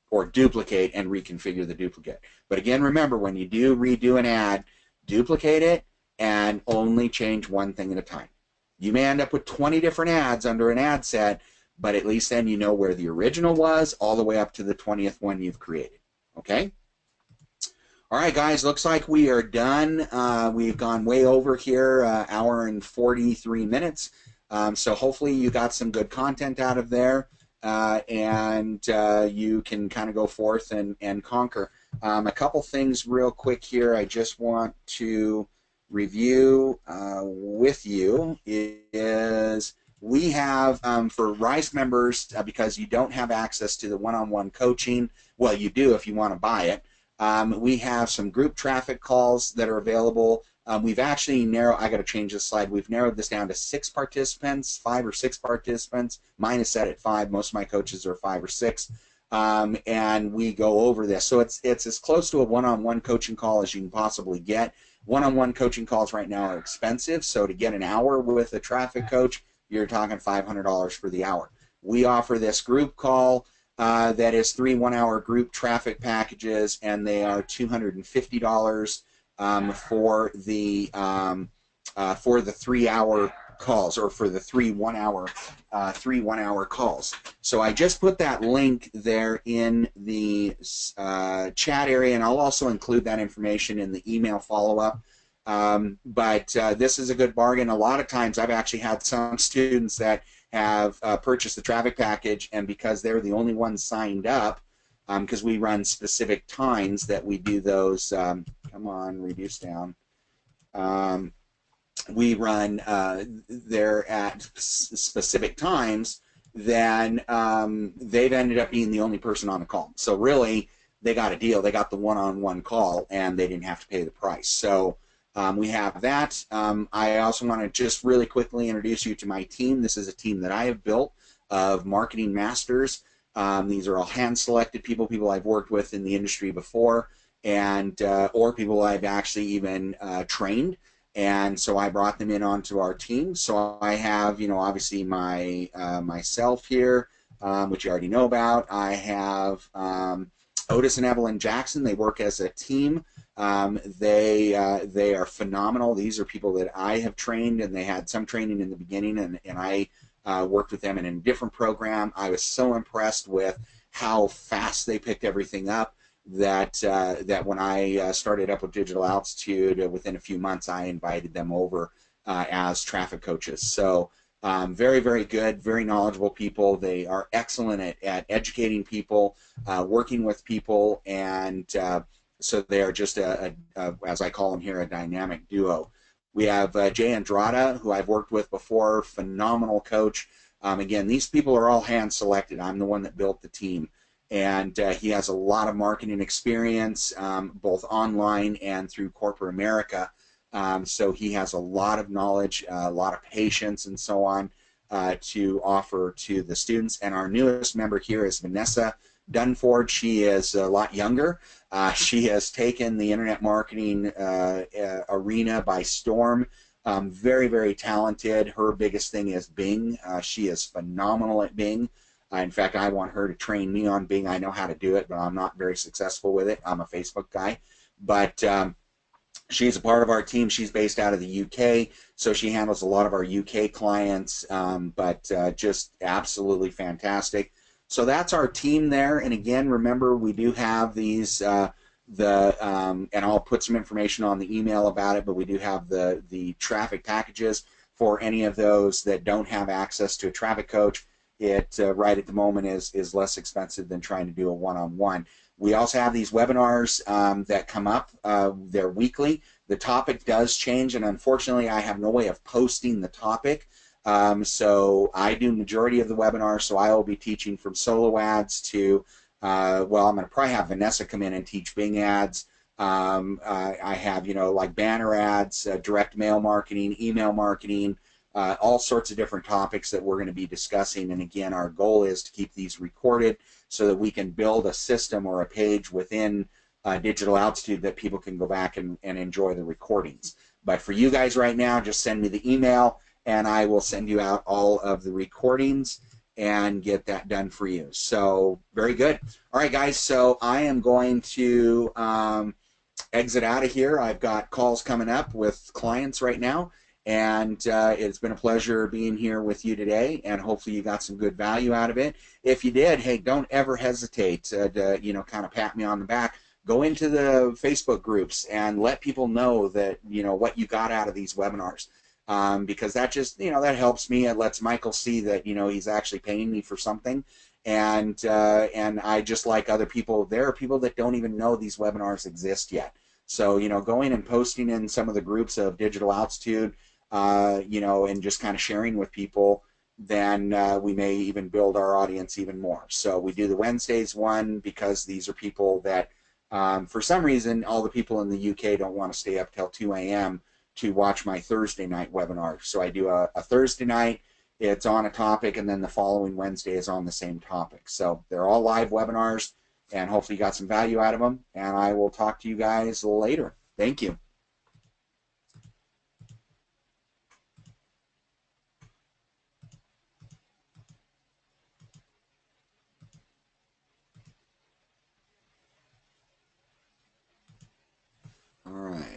Or duplicate and reconfigure the duplicate. But again, remember, when you do redo an ad, duplicate it and only change one thing at a time. You may end up with 20 different ads under an ad set, but at least then you know where the original was all the way up to the 20th one you've created. Okay? All right, guys, looks like we are done. We've gone way over here, hour and 43 minutes. So hopefully you got some good content out of there. And you can kind of go forth and conquer. A couple things real quick here I just want to review with you is we have for Rise members, because you don't have access to the one-on-one coaching, well, you do if you want to buy it, we have some group traffic calls that are available. We've actually narrowed, I got to change this slide, we've narrowed this down to 6 participants, 5 or 6 participants. Mine is set at 5. Most of my coaches are 5 or 6. And we go over this. So it's as close to a one-on-one coaching call as you can possibly get. One-on-one coaching calls right now are expensive, so to get an hour with a traffic coach, you're talking $500 for the hour. We offer this group call that is 3 one-hour group traffic packages, and they are $250 for the 3-hour calls, or for the 3 one-hour calls. So I just put that link there in the chat area, and I'll also include that information in the email follow-up. But this is a good bargain. A lot of times I've actually had some students that have purchased the traffic package, and because they're the only ones signed up, because we run specific times that we do those, come on, reduce down. We run there at specific times, then they've ended up being the only person on the call. So really, they got a deal. They got the one-on-one call, and they didn't have to pay the price. So we have that. I also want to just really quickly introduce you to my team. This is a team that I have built of marketing masters. These are all hand-selected people I've worked with in the industry before, and or people I've actually even trained. And so I brought them in onto our team. So I have, obviously my myself here, which you already know about. I have Otis and Evelyn Jackson. They work as a team. They are phenomenal. These are people that I have trained, and they had some training in the beginning, and I worked with them in a different program. I was so impressed with how fast they picked everything up that that when I started up with Digital Altitude, within a few months I invited them over as traffic coaches. So very, very good, very knowledgeable people. They are excellent at educating people, working with people, and so they are just as I call them here, a dynamic duo. We have Jay Andrada, who I've worked with before, phenomenal coach. Again, these people are all hand selected. I'm the one that built the team. And he has a lot of marketing experience, both online and through corporate America. So he has a lot of knowledge, a lot of patience, and so on to offer to the students. And our newest member here is Vanessa Dunford. She is a lot younger. She has taken the internet marketing arena by storm. Very, very talented. Her biggest thing is Bing. She is phenomenal at Bing. In fact, I want her to train me on Bing. I know how to do it, but I'm not very successful with it. I'm a Facebook guy. But she's a part of our team. She's based out of the UK, so she handles a lot of our UK clients, but just absolutely fantastic. So that's our team there. And again, remember, we do have these, and I'll put some information on the email about it, but we do have the traffic packages for any of those that don't have access to a traffic coach. It right at the moment is less expensive than trying to do a one-on-one. We also have these webinars that come up. They're weekly. The topic does change, and unfortunately, I have no way of posting the topic. So I do majority of the webinars, so I will be teaching from solo ads to, well, I'm going to probably have Vanessa come in and teach Bing ads. I have, like banner ads, direct mail marketing, email marketing, all sorts of different topics that we're going to be discussing. And again, our goal is to keep these recorded so that we can build a system or a page within Digital Altitude that people can go back and enjoy the recordings. But for you guys right now, just send me the email and I will send you out all of the recordings and get that done for you. So very good. All right, guys, so I am going to exit out of here. I've got calls coming up with clients right now. And it's been a pleasure being here with you today, and hopefully you got some good value out of it. If you did, hey, don't ever hesitate to kind of pat me on the back. Go into the Facebook groups and let people know that, what you got out of these webinars. Because that just, that helps me. It lets Michael see that, he's actually paying me for something. And I just like other people, there are people that don't even know these webinars exist yet. So, going and posting in some of the groups of Digital Altitude, and just kind of sharing with people, then we may even build our audience even more. So we do the Wednesdays one because these are people that, for some reason, all the people in the UK don't want to stay up till 2 a.m. to watch my Thursday night webinar. So I do a Thursday night, it's on a topic, and then the following Wednesday is on the same topic. So they're all live webinars, and hopefully you got some value out of them, and I will talk to you guys later. Thank you. All right.